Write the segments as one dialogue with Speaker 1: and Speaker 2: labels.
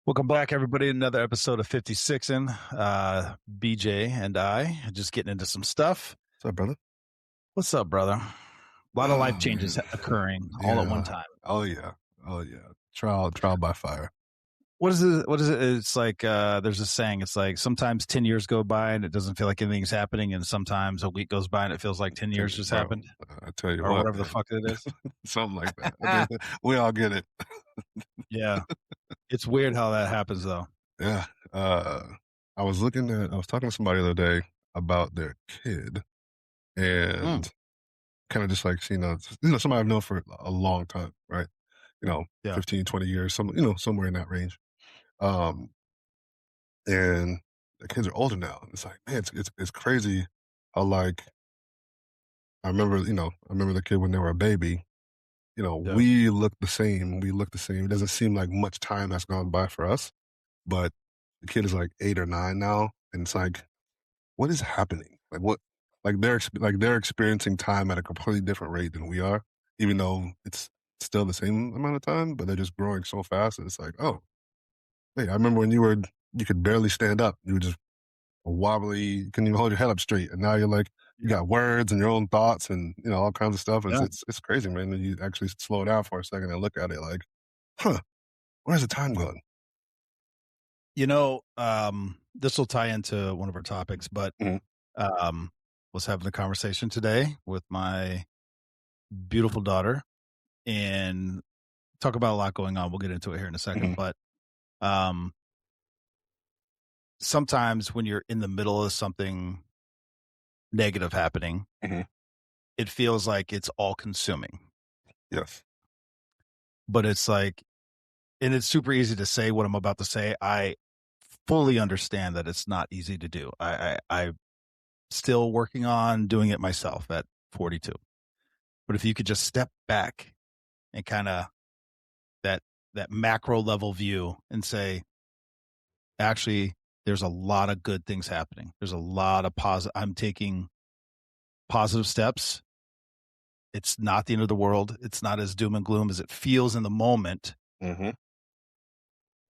Speaker 1: Welcome back, everybody, to another episode of 56'N. BJ and I are just getting into some stuff.
Speaker 2: What's up, brother?
Speaker 1: What's up, brother? A lot of life
Speaker 2: Oh
Speaker 1: changes
Speaker 2: man.
Speaker 1: occurring all at one
Speaker 2: Yeah.
Speaker 1: time.
Speaker 2: Oh yeah. Oh yeah. Trial by fire.
Speaker 1: What is it? What is it? It's like there's a saying. It's like sometimes 10 years go by and it doesn't feel like anything's happening, and sometimes a week goes by and it feels like 10 years just
Speaker 2: Bro,
Speaker 1: happened,
Speaker 2: I tell you
Speaker 1: or
Speaker 2: what,
Speaker 1: whatever the
Speaker 2: man.
Speaker 1: fuck it is.
Speaker 2: Something like that. We all get it.
Speaker 1: Yeah, it's weird how that happens, though.
Speaker 2: Yeah. I was talking to somebody the other day about their kid
Speaker 1: Mm,
Speaker 2: and kind of just like seeing somebody I've known for a long time, right?
Speaker 1: yeah,
Speaker 2: 15, 20 years, somewhere in that range. Um, and the kids are older now. It's like, man, it's crazy how like I remember the kid when they were a baby.
Speaker 1: yeah,
Speaker 2: We look the same. We look the same. It doesn't seem like much time has gone by for us, but the kid is like 8 or 9 now, and it's like, what is happening? Like what? Like they're experiencing time at a completely different rate than we are, even though it's still the same amount of time, but they're just growing so fast. And it's like, oh, wait, I remember when you could barely stand up. You were just wobbly, you couldn't even hold your head up straight. And now you're like, you
Speaker 1: yeah,
Speaker 2: got words and your own thoughts and all kinds of stuff.
Speaker 1: yeah.
Speaker 2: It's crazy, man. And you actually slow down for a second and look at it like, huh, where's the time going?
Speaker 1: This will tie into one of our topics, but
Speaker 2: Mhm,
Speaker 1: um, was having a conversation today with my beautiful daughter and talk about a lot going on. We'll get into it here in a second,
Speaker 2: mhm,
Speaker 1: but um, sometimes when you're in the middle of something negative happening,
Speaker 2: mhm.
Speaker 1: it feels like it's all consuming.
Speaker 2: Yes.
Speaker 1: But it's like, and it's super easy to say what I'm about to say. I fully understand that it's not easy to do. I'm still working on doing it myself at 42. But if you could just step back and kind of that that macro level view and say, actually, there's a lot of good things happening. There's a lot of positive. I'm taking positive steps. It's not the end of the world. It's not as doom and gloom as it feels in the moment.
Speaker 2: Mhm.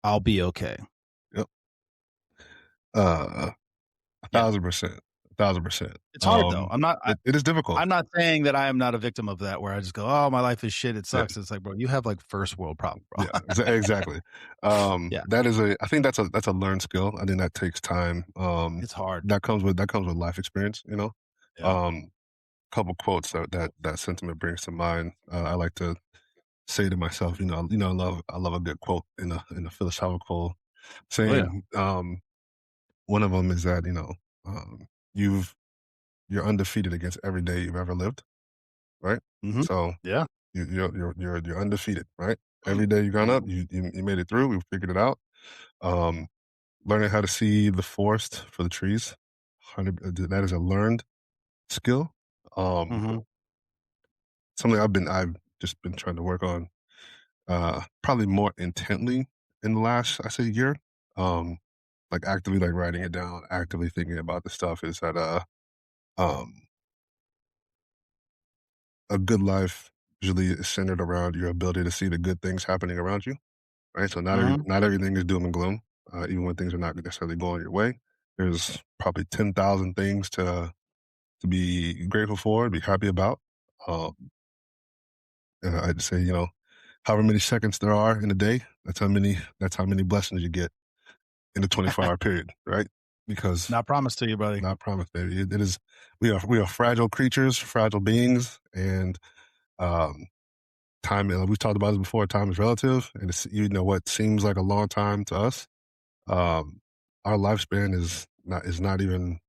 Speaker 1: I'll be okay.
Speaker 2: Yep. Uh,
Speaker 1: Yeah.
Speaker 2: 1,000%. 1,000%.
Speaker 1: It's hard though. I'm not.
Speaker 2: It is difficult.
Speaker 1: I'm not saying that I am not a victim of that. Where I just go, "Oh, my life is shit. It
Speaker 2: Yeah.
Speaker 1: sucks." It's like, bro, you have like first world problems,
Speaker 2: Yeah.
Speaker 1: bro.
Speaker 2: Exactly.
Speaker 1: Yeah,
Speaker 2: I think that's a learned skill. I think that takes time.
Speaker 1: it's hard.
Speaker 2: That comes with life experience.
Speaker 1: Yeah.
Speaker 2: Um, couple quotes that sentiment brings to mind. I like to say to myself, I love a good quote in a philosophical
Speaker 1: Oh yeah.
Speaker 2: saying. One of them is that um, you've you're undefeated against every day you've ever lived, right?
Speaker 1: Hmm.
Speaker 2: So
Speaker 1: Yeah.
Speaker 2: you're undefeated, right? Every day you've gone up, you made it through. We figured it out. Um, Learning how to see the forest for the trees, that is a learned skill. Um,
Speaker 1: Hmm.
Speaker 2: Something I've just been trying to work on, probably more intently in the last, I say, year. Um, like actively like writing it down, actively thinking about the stuff is that um, a good life usually is centered around your ability to see the good things happening around you, right? So
Speaker 1: Hmm.
Speaker 2: not everything is doom and gloom, even when things are not necessarily going your way. There's probably 10,000 things to be grateful for, be happy about. Um, and I'd say, however many seconds there are in a day, that's how many blessings you get in a 24-hour period, right? Because
Speaker 1: Not promised to you, buddy.
Speaker 2: not promised, baby. It is we are fragile creatures, fragile beings, and um, time. We've talked about this before. Time is relative, and it's what seems like a long time to us. Um, our lifespan is not even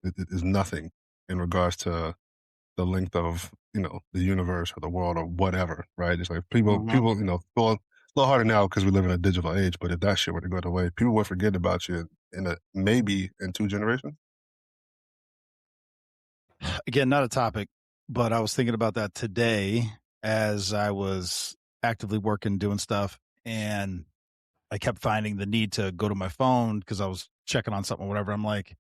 Speaker 2: is nothing in regards to the length of the universe or the world or whatever, right? It's like
Speaker 1: Hmm.
Speaker 2: well, it's a little harder now because we live in a digital age. But if that shit were to go away, people would forget about you in a maybe in 2 generations.
Speaker 1: Again, not a topic, but I was thinking about that today as I was actively working, doing stuff, and I kept finding the need to go to my phone because I was checking on something or whatever. I'm like,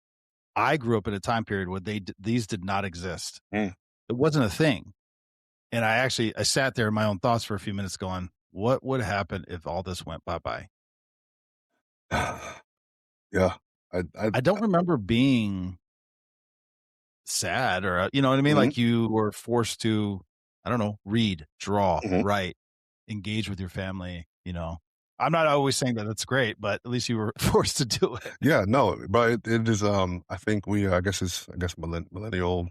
Speaker 1: I grew up in a time period where these did not exist.
Speaker 2: Mm,
Speaker 1: It wasn't a thing. And I sat there in my own thoughts for a few minutes going, what would happen if all this went bye-bye?
Speaker 2: Yeah. I
Speaker 1: I don't remember being sad or, you know what I mean?
Speaker 2: mhm,
Speaker 1: Like you were forced to, I don't know, read, draw,
Speaker 2: mhm.
Speaker 1: write, engage with your family, you know? I'm not always saying that that's great, but at least you were forced to do it.
Speaker 2: Yeah, no, but it is, I think I guess it's, I guess millennial,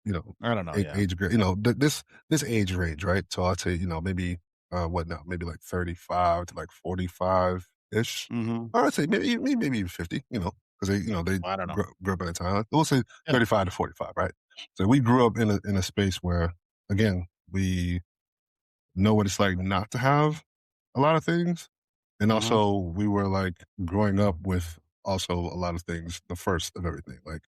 Speaker 2: you know,
Speaker 1: I don't know, yeah.
Speaker 2: age grade, this age range, right? So I'd say, maybe, what now? Maybe like 35 to like 45-ish.
Speaker 1: Mhm.
Speaker 2: Or I'd say maybe even 50, because they
Speaker 1: I don't know.
Speaker 2: grew up in a time. We'll say
Speaker 1: Yeah.
Speaker 2: 35 to 45, right? So we grew up in a space where, again, we know what it's like not to have a lot of things. And
Speaker 1: Mhm.
Speaker 2: also we were like growing up with also a lot of things, the first of everything. Like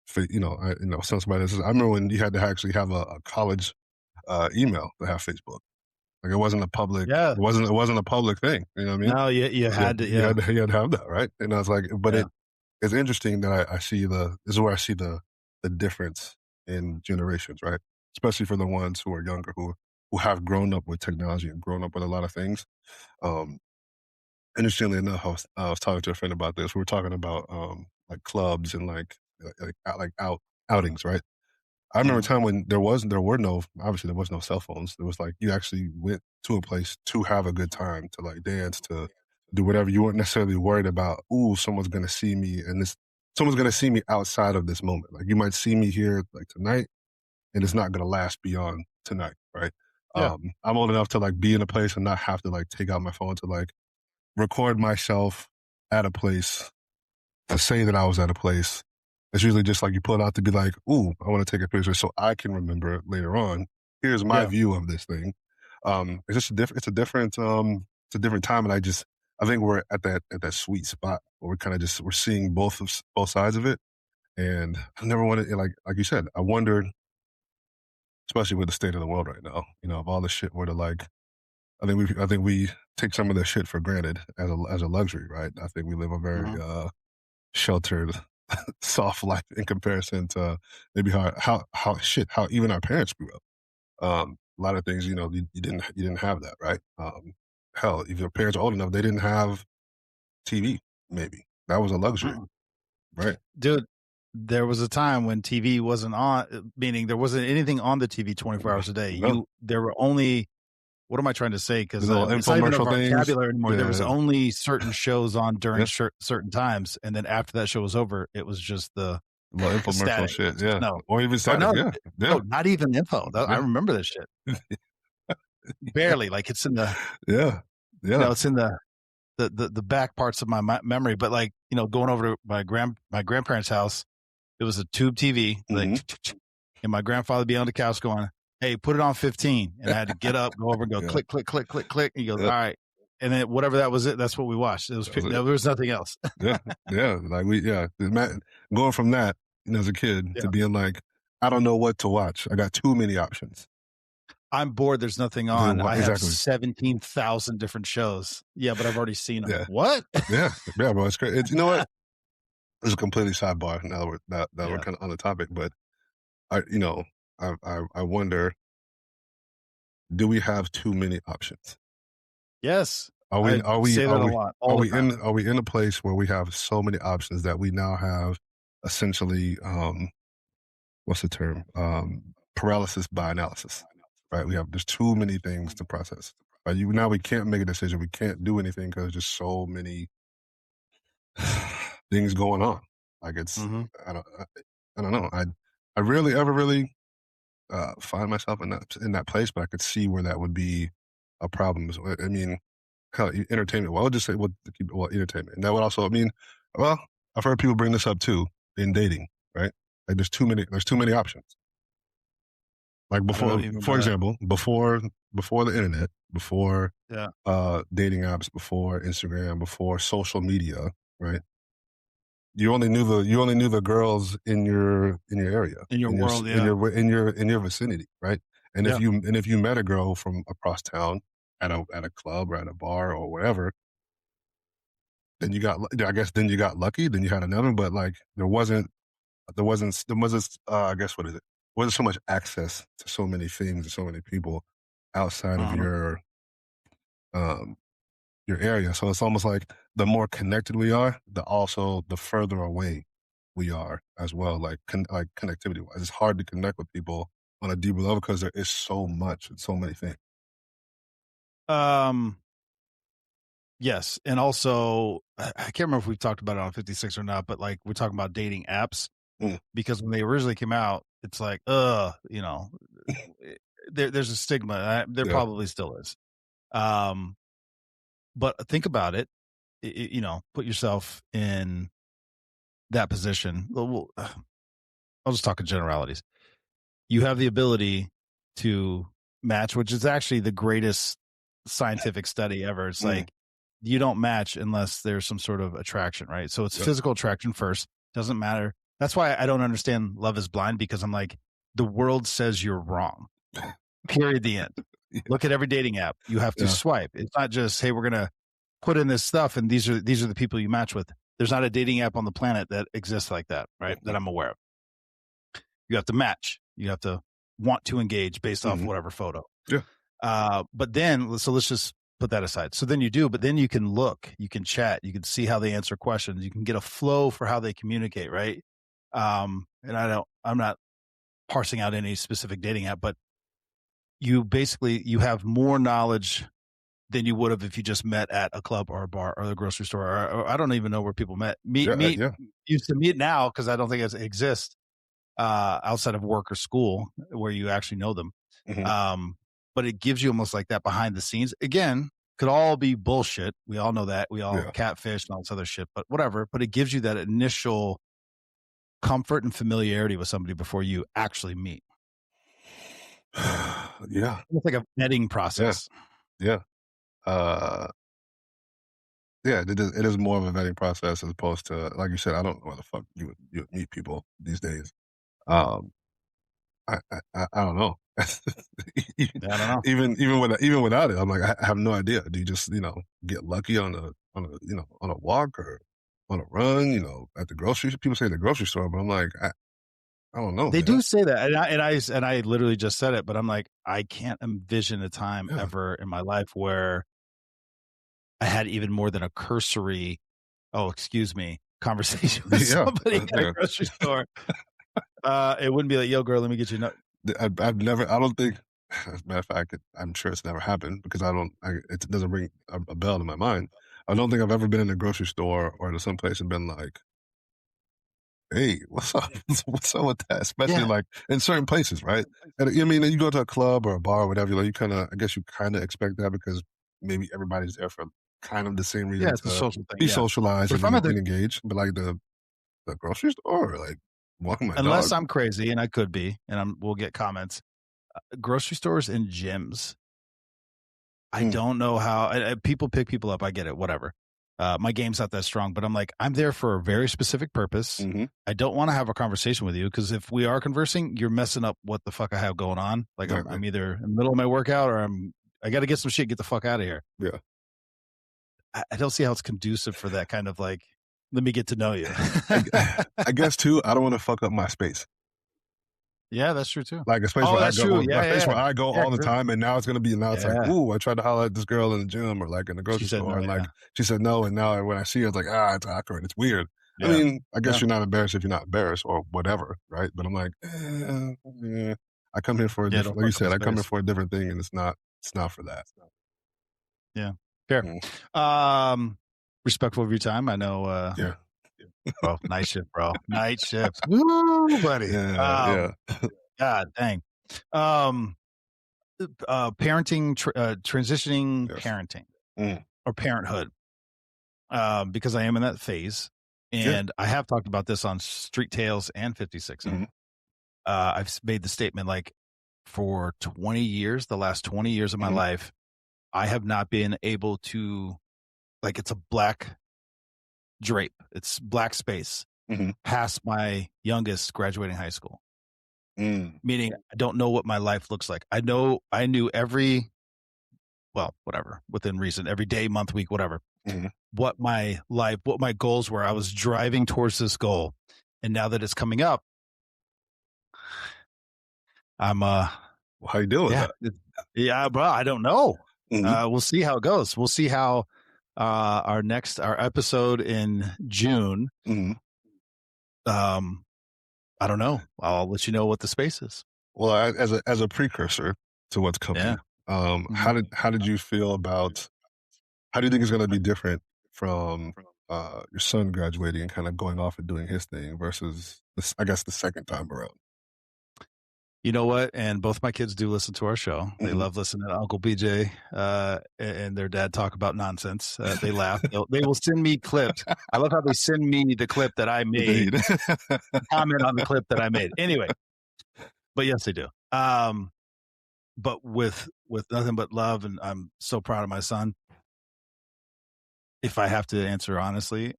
Speaker 2: somebody says, I remember when you had to actually have a college email to have Facebook. Like it wasn't a public,
Speaker 1: Yeah.
Speaker 2: it wasn't a public thing. You know what I mean?
Speaker 1: No, you
Speaker 2: Yeah,
Speaker 1: had to,
Speaker 2: you
Speaker 1: yeah.
Speaker 2: had to, you had to have that, right? And I was like, but
Speaker 1: Yeah.
Speaker 2: it's interesting that I see this is where I see the difference in generations, right? Especially for the ones who are younger, who have grown up with technology and grown up with a lot of things. Um, Interestingly enough, I was talking to a friend about this. We were talking about like clubs and like outings, right? I remember a
Speaker 1: Mhm.
Speaker 2: time when there were no, obviously there was no cell phones. There was like you actually went to a place to have a good time, to like dance, to do whatever. You weren't necessarily worried about, ooh, someone's gonna see me outside of this moment. Like you might see me here like tonight, and it's not gonna last beyond tonight, right?
Speaker 1: Yeah.
Speaker 2: I'm old enough to like be in a place and not have to like take out my phone to like record myself at a place, to say that I was at a place. It's usually just like you pull it out to be like, "Ooh, I want to take a picture so I can remember it later on. Here's my
Speaker 1: Yeah.
Speaker 2: view of this thing." It's just it's a different time, and I think we're at that sweet spot where we're kind of just we're seeing both sides of it. And I never wanted, like you said, I wondered, especially with the state of the world right now, if all the shit were to like, I think we take some of this shit for granted as a luxury, right? I think we live a very
Speaker 1: Mhm.
Speaker 2: sheltered, soft life in comparison to maybe how even our parents grew up. A lot of things, you didn't have that, right? Hell, if your parents are old enough, they didn't have TV. Maybe that was a luxury,
Speaker 1: Mm-mm.
Speaker 2: right?
Speaker 1: Dude, there was a time when TV wasn't on, meaning there wasn't anything on the TV 24 hours a day.
Speaker 2: No,
Speaker 1: There were only, what am I trying to say?
Speaker 2: the
Speaker 1: Because
Speaker 2: little
Speaker 1: it's not even a
Speaker 2: infomercial things.
Speaker 1: vocabulary anymore. There was
Speaker 2: Yeah,
Speaker 1: only certain shows on during
Speaker 2: yeah,
Speaker 1: certain times, and then after that show was over, it was just
Speaker 2: the little
Speaker 1: the
Speaker 2: infomercial
Speaker 1: static.
Speaker 2: shit.
Speaker 1: It's just
Speaker 2: Yeah,
Speaker 1: no,
Speaker 2: or even
Speaker 1: or
Speaker 2: static.
Speaker 1: no,
Speaker 2: Yeah,
Speaker 1: no,
Speaker 2: yeah,
Speaker 1: not even info. I
Speaker 2: yeah,
Speaker 1: remember this shit barely. Like it's in the,
Speaker 2: yeah, yeah.
Speaker 1: it's in the back parts of my memory. But like going over to my grandparents' house, it was a tube TV, like,
Speaker 2: Hmm.
Speaker 1: and my grandfather would be on the couch going, "Hey, put it on 15," and I had to get up, go over, and go
Speaker 2: Yeah,
Speaker 1: click, click, click, click, click. And he goes, "All
Speaker 2: yeah.
Speaker 1: right," and then whatever that was, that's what we watched. It was
Speaker 2: That was
Speaker 1: there
Speaker 2: it.
Speaker 1: was nothing else.
Speaker 2: Yeah, yeah, like going from that, as a kid to
Speaker 1: Yeah,
Speaker 2: being like, I don't know what to watch. I got too many options.
Speaker 1: I'm bored. There's nothing
Speaker 2: Then
Speaker 1: on.
Speaker 2: what
Speaker 1: I have
Speaker 2: exactly?
Speaker 1: 17,000 different shows. Yeah, but I've already seen them.
Speaker 2: Yeah,
Speaker 1: What?
Speaker 2: yeah, yeah, bro. It's great. You know what? This is a completely sidebar. Now that we're
Speaker 1: Yeah.
Speaker 2: kind of on the topic, but I, you know, I wonder, do we have too many options?
Speaker 1: Yes,
Speaker 2: Are we
Speaker 1: I
Speaker 2: are we
Speaker 1: say
Speaker 2: are
Speaker 1: that a
Speaker 2: we
Speaker 1: lot, all the time.
Speaker 2: are we in a place where we have so many options that we now have essentially what's the term? Paralysis by analysis, right? There's too many things to process. Right? Now we can't make a decision. We can't do anything because there's just so many things going on. Like
Speaker 1: Hmm.
Speaker 2: I don't know. I rarely ever really find myself in that place, but I could see where that would be a problem. I mean, hell, entertainment. Well, I'll just say entertainment. And that would also, I mean, well, I've heard people bring this up too in dating, right? Like there's too many options. Like
Speaker 1: I don't know
Speaker 2: before,
Speaker 1: what you mean by
Speaker 2: for
Speaker 1: that.
Speaker 2: example, before the internet, before
Speaker 1: Yeah,
Speaker 2: dating apps, before Instagram, before social media, right? You only knew the girls in your area,
Speaker 1: in your
Speaker 2: in your
Speaker 1: world, yeah,
Speaker 2: in your vicinity, right?
Speaker 1: yeah.
Speaker 2: And if you met a girl from across town at a club or at a bar or wherever, then I guess then you got lucky. Then you had another, but like there wasn't I guess what is it? Wasn't so much access to so many things and so many people outside of
Speaker 1: Uh-huh.
Speaker 2: your um your area. So it's almost like the more connected we are, the further away we are as well. Like like connectivity wise, it's hard to connect with people on a deeper level because there is so much and so many things.
Speaker 1: Um, yes, and also I can't remember if we've talked about it on 56 or not, but like we're talking about dating apps
Speaker 2: Mm,
Speaker 1: because when they originally came out, it's like, you know, there's a stigma. There
Speaker 2: yeah.
Speaker 1: probably still is. Um, but think about it. You know, put yourself in that position. I'll just talk in generalities. You have the ability to match, which is actually the greatest scientific study ever. It's
Speaker 2: Mm,
Speaker 1: like you don't match unless there's some sort of attraction, right? So it's
Speaker 2: yep.
Speaker 1: physical attraction first. Doesn't matter. That's why I don't understand Love is Blind because I'm like, the world says you're wrong. Period. The end.
Speaker 2: Yeah.
Speaker 1: Look at every dating app. You have to
Speaker 2: Yeah.
Speaker 1: swipe. It's not just, hey, we're gonna put in this stuff and these are the people you match with. There's not a dating app on the planet that exists like that, right? That I'm aware of. You have to match. You have to want to engage based off
Speaker 2: Mm-hmm.
Speaker 1: whatever photo.
Speaker 2: Yeah.
Speaker 1: But then, so let's just put that aside. So then you do, but then you can look, you can chat, you can see how they answer questions, you can get a flow for how they communicate, right? And I'm not parsing out any specific dating app, but you have more knowledge than you would have if you just met at a club or a bar or the grocery store. Or I don't even know where people met.
Speaker 2: Yeah. Yeah.
Speaker 1: Used to meet now because I don't think it exists outside of work or school where you actually know them.
Speaker 2: Mm-hmm.
Speaker 1: Um, but it gives you almost like that behind the scenes. Again, could all be bullshit. We all know that. We all
Speaker 2: Yeah.
Speaker 1: catfish and all this other shit, but whatever. But it gives you that initial comfort and familiarity with somebody before you actually meet.
Speaker 2: Yeah.
Speaker 1: It's like a vetting
Speaker 2: Yeah.
Speaker 1: process.
Speaker 2: Yeah. Uh, yeah, it is more of a vetting process as opposed to, like you said, I don't know where the fuck you would meet people these days. Um, I don't know.
Speaker 1: I don't know.
Speaker 2: Even without it, I'm like, I have no idea. Do you just, get lucky on a walk or on a run, at the grocery people say the grocery store, but I'm like, I don't know,
Speaker 1: They
Speaker 2: man.
Speaker 1: do say that, and I literally just said it, but I'm like, I can't envision a time
Speaker 2: Yeah.
Speaker 1: ever in my life where I had even more than a cursory, oh, excuse me, conversation with
Speaker 2: Yeah.
Speaker 1: somebody at a
Speaker 2: Yeah.
Speaker 1: grocery store. It wouldn't be like, yo, girl, let me get you.
Speaker 2: I've never, I don't think, as a matter of fact, I'm sure it's never happened because it doesn't ring a bell in my mind. I don't think I've ever been in a grocery store or to some place and been like, hey, what's up? What's up with that? Especially
Speaker 1: Yeah.
Speaker 2: like in certain places, right? And I mean, you go to a club or a bar or whatever, I guess you kind of expect that because maybe everybody's there for kind of the same
Speaker 1: Yeah,
Speaker 2: reason
Speaker 1: it's a
Speaker 2: to
Speaker 1: social thing.
Speaker 2: be
Speaker 1: Yeah.
Speaker 2: socialized
Speaker 1: But
Speaker 2: and
Speaker 1: if I'm at
Speaker 2: and
Speaker 1: the,
Speaker 2: engaged. But like the grocery store, or like walking my
Speaker 1: unless
Speaker 2: dog.
Speaker 1: I'm crazy, and I could be, and we'll get comments, grocery stores and gyms. I
Speaker 2: Mm,
Speaker 1: don't know how people pick people up. I get it, whatever. My game's not that strong, but I'm like, I'm there for a very specific purpose.
Speaker 2: mm-hmm.
Speaker 1: I don't want to have a conversation with you because if we are conversing, you're messing up what the fuck I have going on. Like
Speaker 2: Exactly.
Speaker 1: I'm either in the middle of my workout or I got to get some shit, get the fuck out of here.
Speaker 2: Yeah.
Speaker 1: I don't see how it's conducive for that kind of like, let me get to know you.
Speaker 2: I guess too, I don't want to fuck up my space.
Speaker 1: Yeah, that's true too.
Speaker 2: Like a space
Speaker 1: Oh,
Speaker 2: where I
Speaker 1: that's
Speaker 2: go,
Speaker 1: true.
Speaker 2: well, a
Speaker 1: Yeah,
Speaker 2: space
Speaker 1: yeah,
Speaker 2: where I go
Speaker 1: yeah.
Speaker 2: all the time, and now it's like,
Speaker 1: Yeah.
Speaker 2: ooh, I tried to holler at this girl in the gym or like in the
Speaker 1: She
Speaker 2: grocery
Speaker 1: said
Speaker 2: store,
Speaker 1: no.
Speaker 2: and like
Speaker 1: Yeah.
Speaker 2: she said no, and now when I see her, it's like it's awkward, it's weird. I
Speaker 1: Yeah.
Speaker 2: mean, I guess
Speaker 1: Yeah.
Speaker 2: you're not embarrassed if you're not embarrassed or whatever, right? But I'm like, I come here for a
Speaker 1: Yeah.
Speaker 2: different,
Speaker 1: Don't
Speaker 2: like you
Speaker 1: fuck up the
Speaker 2: said, I come here
Speaker 1: space.
Speaker 2: for a different thing, and it's not for that.
Speaker 1: Yeah. Fair.
Speaker 2: Mm,
Speaker 1: Um, respectful of your time. I know,
Speaker 2: yeah,
Speaker 1: well, night shift, bro. Night shift. Woo, buddy.
Speaker 2: yeah, yeah,
Speaker 1: God dang. Um, transitioning
Speaker 2: yes,
Speaker 1: parenting
Speaker 2: mm,
Speaker 1: or parenthood. Because I am in that phase,
Speaker 2: yeah,
Speaker 1: and I have talked about this on Street Tales and 56'N.
Speaker 2: mm-hmm,
Speaker 1: I've made the statement like for 20 years, the last 20 years of my
Speaker 2: mm-hmm,
Speaker 1: life, I have not been able to, like, it's a black drape, it's black space
Speaker 2: mm-hmm,
Speaker 1: past my youngest graduating high school,
Speaker 2: mm,
Speaker 1: meaning I don't know what my life looks like. I knew well, whatever, within reason, every day, month, week, whatever,
Speaker 2: mm-hmm.
Speaker 1: what my goals were. I was driving towards this goal. And now that it's coming up, I'm,
Speaker 2: Well, how you deal with
Speaker 1: yeah,
Speaker 2: that?
Speaker 1: yeah, bro, I don't know.
Speaker 2: Mm-hmm,
Speaker 1: We'll see how it goes. We'll see how our episode in June.
Speaker 2: Mhm.
Speaker 1: I don't know. I'll let you know what the space is.
Speaker 2: Well, as a precursor to what's
Speaker 1: Yeah.
Speaker 2: coming,
Speaker 1: Mhm.
Speaker 2: how did you feel about how do you think it's going to be different from your son graduating and kind of going off and doing his thing versus this, I guess the second time around?
Speaker 1: You know what? And both my kids do listen to our show. They
Speaker 2: Hmm.
Speaker 1: love listening to Uncle BJ and their dad talk about nonsense. They laugh. They will send me clips. I love how they send me the clip that I made,
Speaker 2: Indeed.
Speaker 1: comment on the clip that I made. Anyway, but yes, they do. But with nothing but love, and I'm so proud of my son. If I have to answer honestly,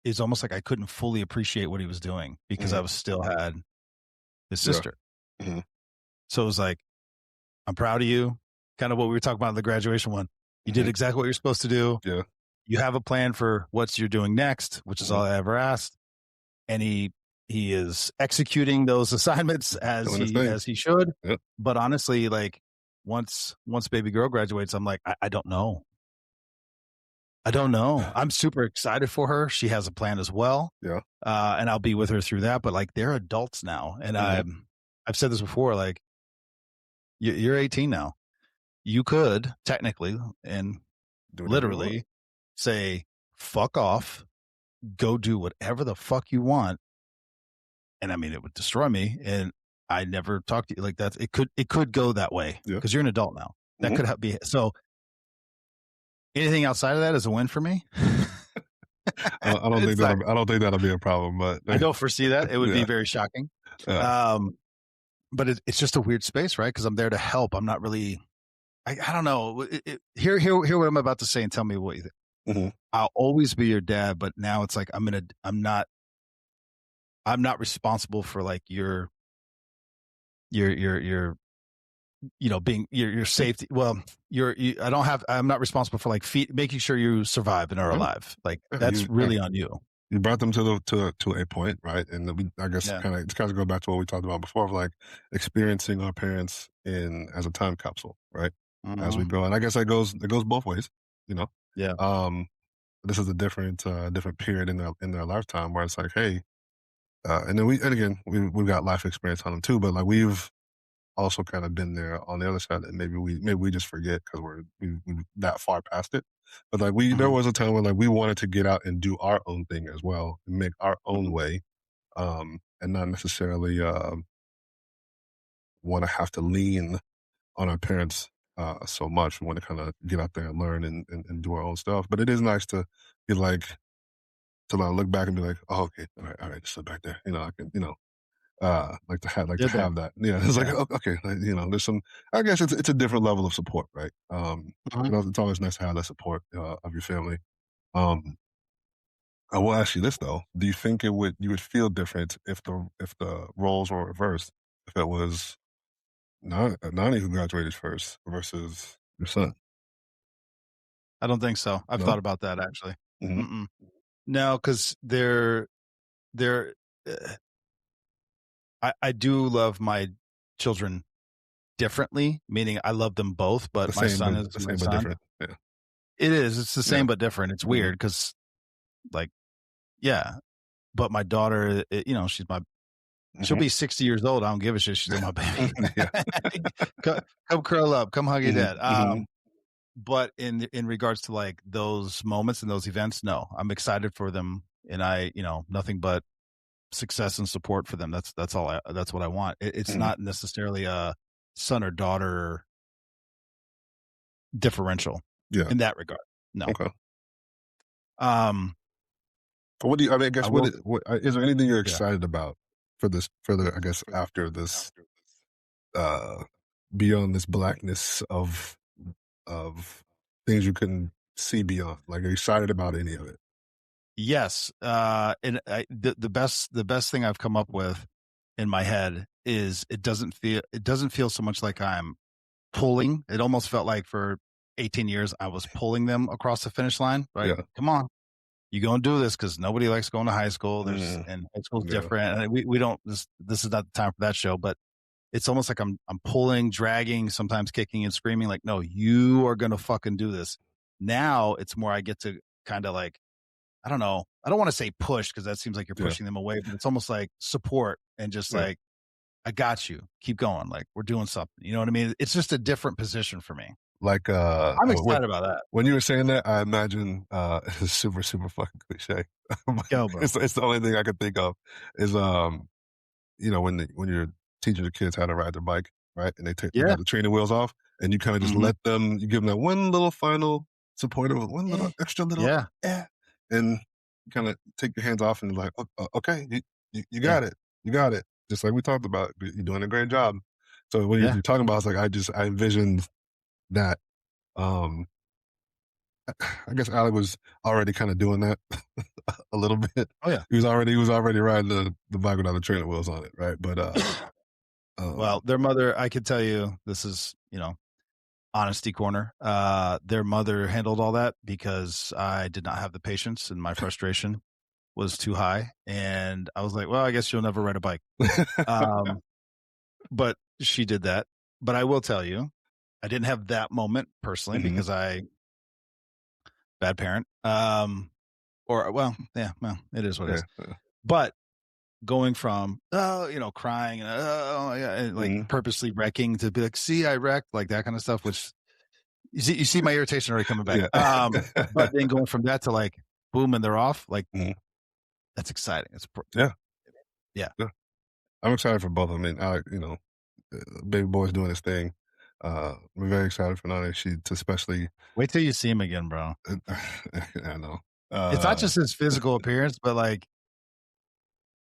Speaker 1: it's almost like I couldn't fully appreciate what he was doing because I
Speaker 2: Hmm.
Speaker 1: was still had his
Speaker 2: Yeah.
Speaker 1: sister.
Speaker 2: Hmm.
Speaker 1: So it was like, I'm proud of you. Kind of what we were talking about in the graduation one. You did
Speaker 2: Hmm.
Speaker 1: exactly what you're supposed to do.
Speaker 2: Yeah.
Speaker 1: You have a plan for what you're doing next, which is
Speaker 2: Hmm.
Speaker 1: all I ever asked. And he is executing those assignments
Speaker 2: Doing his thing.
Speaker 1: as he should.
Speaker 2: Yep.
Speaker 1: But honestly, like once baby girl graduates, I'm like, I don't know. I don't know. I'm super excited for her. She has a plan as well.
Speaker 2: Yeah.
Speaker 1: And I'll be with her through that. But like they're adults now. And
Speaker 2: Hmm.
Speaker 1: I've said this before, like you're 18 now. You could technically and
Speaker 2: Do whatever you want.
Speaker 1: literally say, fuck off, go do whatever the fuck you want. And I mean, it would destroy me. And I never talked to you like that. It could go that way
Speaker 2: Yeah.
Speaker 1: because you're an adult now. That
Speaker 2: Hmm.
Speaker 1: could be so. Anything outside of that is a win for me.
Speaker 2: I don't think
Speaker 1: It's like
Speaker 2: I don't think that'll be a problem, but
Speaker 1: I don't foresee that. It would be
Speaker 2: yeah.
Speaker 1: very shocking.
Speaker 2: Yeah.
Speaker 1: Um, but it's just a weird space, right? Because I'm there to help. I'm not really. I don't know. Hear what I'm about to say and tell me what you think.
Speaker 2: Hmm.
Speaker 1: I'll always be your dad, but now it's like I'm not responsible for like your being your safety. Well, I don't have I'm not responsible for like making sure you survive and are
Speaker 2: Yeah.
Speaker 1: alive. Like
Speaker 2: Yeah.
Speaker 1: that's really on you.
Speaker 2: You brought them to to a point, right? And I guess
Speaker 1: Yeah.
Speaker 2: kind of go back to what we talked about before of like experiencing our parents in as a time capsule, right? As we
Speaker 1: Mhm.
Speaker 2: grow, and I guess it goes both ways, you know.
Speaker 1: Yeah.
Speaker 2: Um, this is a different period in their lifetime where it's like, hey, and then and again we've got life experience on them too, but like we've also kind of been there on the other side, and maybe we just forget because we that far past it. But like there
Speaker 1: Mhm.
Speaker 2: was a time where like we wanted to get out and do our own thing as well, and make our own
Speaker 1: Mhm.
Speaker 2: way, and not necessarily want to have to lean on our parents so much. We want to kind of get out there and learn and do our own stuff. But it is nice to be like to like look back and be like, oh, okay, all right, just sit back there. You know, I can, like to
Speaker 1: You're there.
Speaker 2: have that. Yeah, it's like
Speaker 1: Yeah.
Speaker 2: okay, there's some. I guess it's a different level of support, right?
Speaker 1: Mhm.
Speaker 2: It's always nice to have that support of your family. Um, I will ask you this though: do you think you would feel different if the roles were reversed? If it was Nani who graduated first versus your son?
Speaker 1: I don't think so. I've
Speaker 2: No.
Speaker 1: thought about that actually.
Speaker 2: Hmm.
Speaker 1: Mm-mm. No, because they're. Uh, I do love my children differently, meaning I love them both, but my son is
Speaker 2: The
Speaker 1: my
Speaker 2: same but
Speaker 1: son.
Speaker 2: different. Yeah.
Speaker 1: It is. It's the
Speaker 2: Yeah.
Speaker 1: same but different. It's
Speaker 2: Hmm.
Speaker 1: weird because, like, yeah. But my daughter, she'll
Speaker 2: Hmm.
Speaker 1: be 60 years old. I don't give a shit. She's still my baby.
Speaker 2: Yeah.
Speaker 1: come, come curl up. Come hug your
Speaker 2: Hmm.
Speaker 1: dad.
Speaker 2: Hmm.
Speaker 1: But in regards to like those moments and those events, no, I'm excited for them, and nothing but success and support for them. That's what I want. It's
Speaker 2: Hmm.
Speaker 1: not necessarily a son or daughter differential
Speaker 2: Yeah.
Speaker 1: in that regard. No.
Speaker 2: Okay.
Speaker 1: Um,
Speaker 2: What do you? I mean, I guess
Speaker 1: I will.
Speaker 2: is there anything you're
Speaker 1: Yeah.
Speaker 2: excited about for this? For the I guess after this, uh, beyond this blackness of things you couldn't see beyond. Like, are you excited about any of it?
Speaker 1: Yes. The best thing I've come up with in my head is it doesn't feel so much like I'm pulling. It almost felt like for 18 years I was pulling them across the finish line. Right?
Speaker 2: Yeah.
Speaker 1: Come on, you gonna do this because nobody likes going to high school.
Speaker 2: Mm,
Speaker 1: And high school's
Speaker 2: yeah.
Speaker 1: different. And we don't. This is not the time for that show. But it's almost like I'm pulling, dragging, sometimes kicking and screaming. Like, no, you are gonna fucking do this. Now it's more I get to kind of like, I don't know. I don't want to say push because that seems like you're
Speaker 2: Yeah.
Speaker 1: pushing them away, but it's almost like support and just
Speaker 2: Yeah.
Speaker 1: like, I got you. Keep going. Like we're doing something. You know what I mean? It's just a different position for me.
Speaker 2: Like,
Speaker 1: I'm excited about that.
Speaker 2: when you were saying that, I imagine, it's super, super fucking cliche. But
Speaker 1: Go, bro.
Speaker 2: it's the only thing I could think of is, when you're teaching the kids how to ride their bike, right? And they
Speaker 1: Yeah.
Speaker 2: got the training wheels off, and you kinda just
Speaker 1: Hmm.
Speaker 2: you give them that one little final support of one little
Speaker 1: Eh.
Speaker 2: extra little,
Speaker 1: Yeah.
Speaker 2: eh, and you kinda take your hands off and like, okay, you
Speaker 1: Yeah.
Speaker 2: got it. You got it." Just like we talked about, you're doing a great job. So when
Speaker 1: Yeah.
Speaker 2: you're talking about, it's like I envisioned that, um, I guess Alec was already kinda doing that a little bit.
Speaker 1: Oh, yeah.
Speaker 2: He was already riding the bike without the training wheels on it, right? But,
Speaker 1: Well,
Speaker 2: um
Speaker 1: their mother, I could tell you, this is, honesty corner. Their mother handled all that because I did not have the patience and my frustration was too high. And I was like, well, I guess you'll never ride a bike. Um, but she did that. But I will tell you, I didn't have that moment personally
Speaker 2: Mhm.
Speaker 1: because bad parent. Or, well, yeah, well, it is what it
Speaker 2: Yeah,
Speaker 1: is.
Speaker 2: yeah.
Speaker 1: But going from, crying and, oh, yeah, and like
Speaker 2: Mhm.
Speaker 1: purposely wrecking to be like, see, I wrecked, like that kind of stuff, which you see my irritation already coming back.
Speaker 2: Yeah.
Speaker 1: But then going from that to like boom and they're off, like
Speaker 2: Mhm.
Speaker 1: that's exciting.
Speaker 2: Yeah,
Speaker 1: Yeah.
Speaker 2: yeah. I'm excited for both of them. I mean, baby boy's doing his thing. We're very excited for Nani. She to especially
Speaker 1: Wait till you see him again, bro.
Speaker 2: I know.
Speaker 1: It's not
Speaker 2: Uh,
Speaker 1: just his physical appearance, but like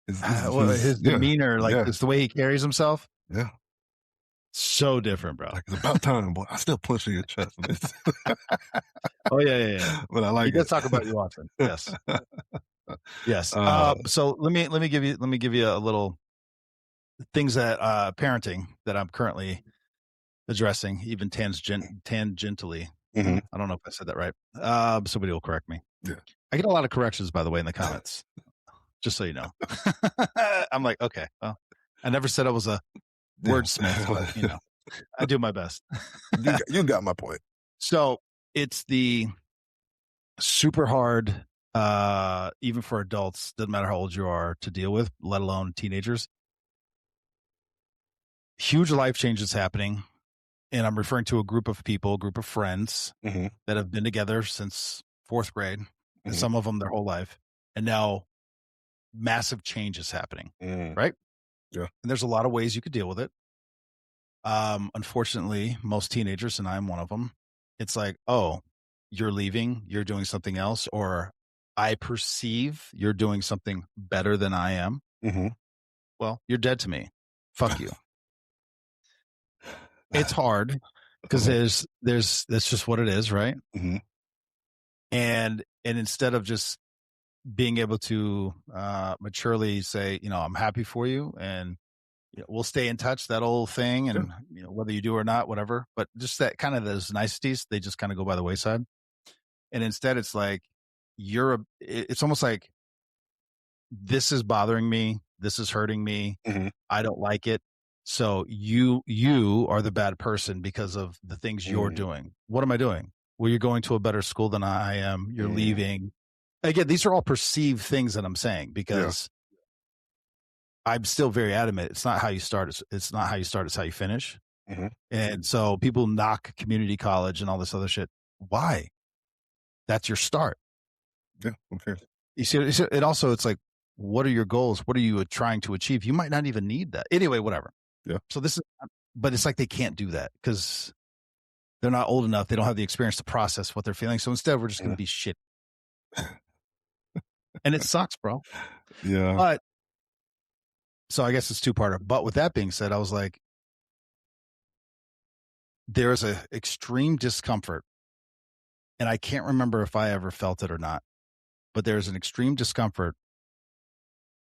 Speaker 2: his
Speaker 1: his
Speaker 2: yeah,
Speaker 1: demeanor, like
Speaker 2: yeah,
Speaker 1: it's the way he carries himself.
Speaker 2: yeah.
Speaker 1: So different, bro.
Speaker 2: Like, "It's about time, boy. I still punch in your chest."
Speaker 1: Oh yeah, yeah, yeah.
Speaker 2: But I
Speaker 1: He
Speaker 2: like
Speaker 1: does
Speaker 2: it.
Speaker 1: talk about you often. Yes, yes.
Speaker 2: Uh,
Speaker 1: So let me give you a little things that parenting that I'm currently addressing, even tangentially.
Speaker 2: mhm,
Speaker 1: I don't know if I said that right. Somebody will correct me.
Speaker 2: yeah,
Speaker 1: I get a lot of corrections, by the way, in the comments. Just so you know. I'm like, okay, well, I never said I was a
Speaker 2: yeah.
Speaker 1: wordsmith, but I do my best.
Speaker 2: You got my point.
Speaker 1: So it's the super hard, even for adults, doesn't matter how old you are to deal with, let alone teenagers. Huge life changes happening. And I'm referring to a group of people, a group of friends
Speaker 2: Mhm,
Speaker 1: that have been together since fourth grade, and
Speaker 2: mhm,
Speaker 1: some of them their whole life. And now massive change is happening,
Speaker 2: mm,
Speaker 1: right?
Speaker 2: yeah,
Speaker 1: And there's a lot of ways you could deal with it. Unfortunately, most teenagers, and I'm one of them, it's like, oh, you're leaving, you're doing something else, or I perceive you're doing something better than I am.
Speaker 2: mhm.
Speaker 1: Well, you're dead to me. Fuck you. It's hard because
Speaker 2: Uh-huh,
Speaker 1: that's just what it is, right?
Speaker 2: mhm,
Speaker 1: And instead of just being able to maturely say, I'm happy for you, and we'll stay in touch, that old thing,
Speaker 2: yeah,
Speaker 1: and whether you do or not, whatever. But just that kind of those niceties, they just kind of go by the wayside. And instead, it's like it's almost like this is bothering me, this is hurting me,
Speaker 2: mhm,
Speaker 1: I don't like it. So you are the bad person because of the things you're
Speaker 2: mm,
Speaker 1: doing. What am I doing? Well, you're going to a better school than I am. You're
Speaker 2: mm,
Speaker 1: leaving. Again, these are all perceived things that I'm saying
Speaker 2: yeah,
Speaker 1: because I'm still very adamant. It's not how you start. It's not how you start. It's how you finish.
Speaker 2: mhm,
Speaker 1: And so people knock community college and all this other shit. Why? That's your start.
Speaker 2: yeah, okay,
Speaker 1: You see, it also, it's like, what are your goals? What are you trying to achieve? You might not even need that. Anyway, whatever.
Speaker 2: yeah,
Speaker 1: So but it's like they can't do that because they're not old enough. They don't have the experience to process what they're feeling. So instead, we're just going
Speaker 2: mhm,
Speaker 1: to be shit. And it sucks, bro.
Speaker 2: yeah,
Speaker 1: But so I guess it's two-parter. But with that being said, I was like, there is a extreme discomfort. And I can't remember if I ever felt it or not, but there's an extreme discomfort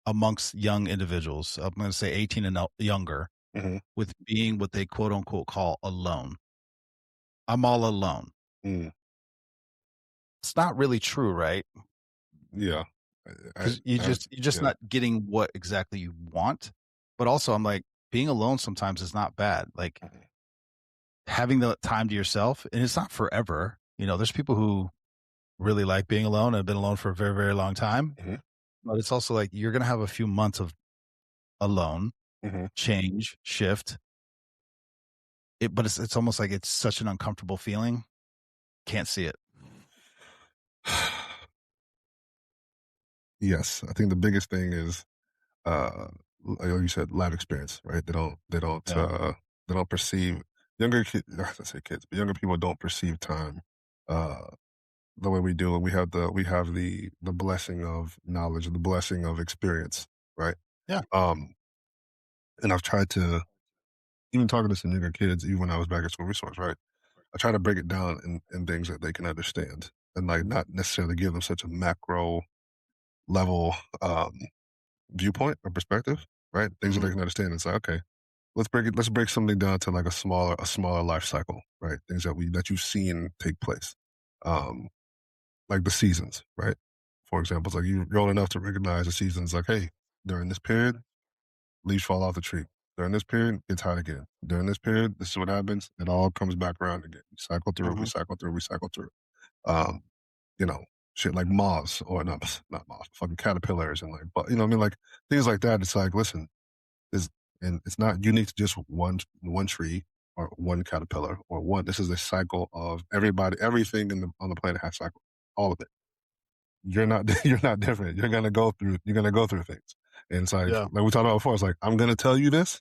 Speaker 1: amongst young individuals. I'm going to say 18 and younger
Speaker 2: mhm,
Speaker 1: with being what they quote unquote call alone. I'm all alone.
Speaker 2: mm,
Speaker 1: It's not really true, right?
Speaker 2: yeah.
Speaker 1: Because you're just
Speaker 2: Yeah,
Speaker 1: not getting what exactly you want. But also, I'm like, being alone sometimes is not bad. Like
Speaker 2: mhm,
Speaker 1: having the time to yourself, and it's not forever. There's people who really like being alone and have been alone for a very, very long time,
Speaker 2: Mhm,
Speaker 1: but it's also like you're gonna have a few months of alone,
Speaker 2: mhm.
Speaker 1: change, shift. But it's almost like it's such an uncomfortable feeling. Can't see it.
Speaker 2: Yes, I think the biggest thing is, uh, like you said, life experience, right?
Speaker 1: Yeah.
Speaker 2: They don't perceive younger kids. I say kids, but younger people don't perceive time uh, the way we do. We have the blessing of knowledge, the blessing of experience, right?
Speaker 1: Yeah.
Speaker 2: Um, and I've tried to even talking to some younger kids, even when I was back at school resource, right? I try to break it down in things that they can understand, and like not necessarily give them such a macro level viewpoint or perspective, right? Things that
Speaker 1: Mhm.
Speaker 2: they can understand. It's like, okay, let's break something down to like a smaller life cycle, right? Things that you've seen take place. Um, like the seasons, right? For example, it's like you're old enough to recognize the seasons like, hey, during this period, leaves fall off the tree. During this period, it's hot again. During this period, this is what happens. It all comes back around again. We cycle through, we
Speaker 1: Mhm.
Speaker 2: cycle through, we cycle through. Um, you know, shit like moths or not moths, fucking caterpillars and like, but you know what I mean? Like things like that. It's like, listen, is and it's not unique to just one tree or one caterpillar or one. This is a cycle of everything on the planet has cycle, all of it. You're not you're not different. You're gonna go through things. And it's
Speaker 1: Yeah.
Speaker 2: like we talked about before, it's like, I'm gonna tell you this,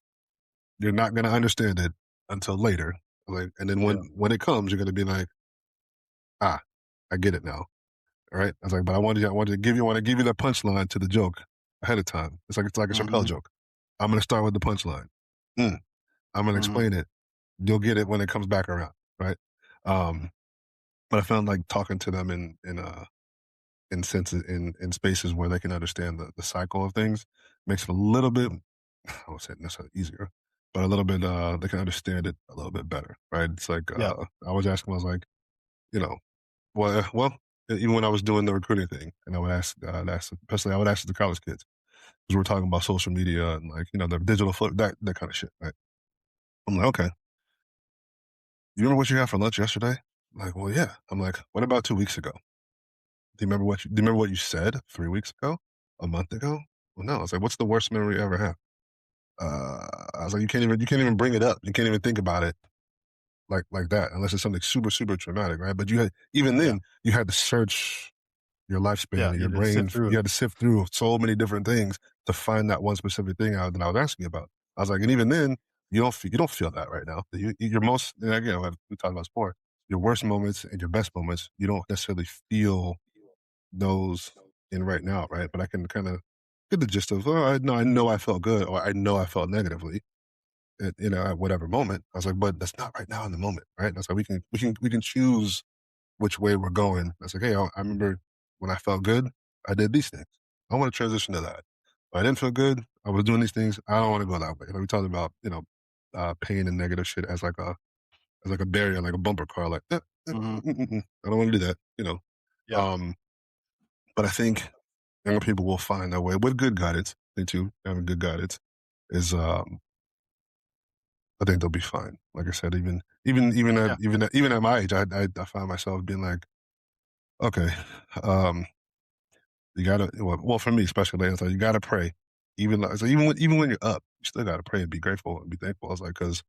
Speaker 2: you're not gonna understand it until later. Like, and then
Speaker 1: Yeah.
Speaker 2: when it comes, you're gonna be like, ah, I get it now. All right. I was like, but I wanted to give you the punchline to the joke ahead of time. It's like a Chappelle
Speaker 1: Mhm.
Speaker 2: joke. I'm gonna start with the punchline. Mm, I'm gonna
Speaker 1: Mhm.
Speaker 2: explain it. You'll get it when it comes back around. Right. Um, but I found like talking to them in senses in spaces where they can understand the cycle of things makes it a little bit I won't say necessarily easier, but a little bit they can understand it a little bit better, right? It's like
Speaker 1: Yeah.
Speaker 2: I was asking, I was like, you know, even when I was doing the recruiting thing, and especially I would ask the college kids because we're talking about social media and like the digital that kind of shit, right? I'm like, okay, you remember what you had for lunch yesterday? I'm like, well, yeah. I'm like, what about 2 weeks ago? Do you remember what you said 3 weeks ago? A month ago? Well, no. I was like, what's the worst memory you ever had? I was like, you can't even bring it up. You can't even think about it like that unless it's something super, super traumatic, right? But even
Speaker 1: Yeah.
Speaker 2: then, you had to search your lifespan
Speaker 1: Yeah.
Speaker 2: and
Speaker 1: You
Speaker 2: your
Speaker 1: did sit
Speaker 2: brain.
Speaker 1: through
Speaker 2: You
Speaker 1: it.
Speaker 2: had to sift through so many different things to find that one specific thing out that I was asking about. I was like, and even then, you don't feel that right now. Your most, and again, we talked about sport. Your worst moments and your best moments, you don't necessarily feel those in right now, right? But I can kind of get the gist of, oh, I know I felt good, or I know I felt negatively, at whatever moment. I was like, but that's not right now in the moment, right? That's why we can choose which way we're going. I was like, hey, I remember when I felt good, I did these things. I want to transition to that. If I didn't feel good, I was doing these things. I don't want to go that way. Like we talked about, pain and negative shit as like a barrier, like a bumper car. Like,
Speaker 1: Mhm.
Speaker 2: I don't want to do that.
Speaker 1: Yeah.
Speaker 2: Um, but I think younger people will find their way with good guidance. They too having good guidance is I think they'll be fine. Like I said,
Speaker 1: Yeah.
Speaker 2: even at my age, I find myself being like, okay, um, you gotta well for me especially, it's like you gotta pray. Even when you're up, you still gotta pray and be grateful and be thankful. I was like, because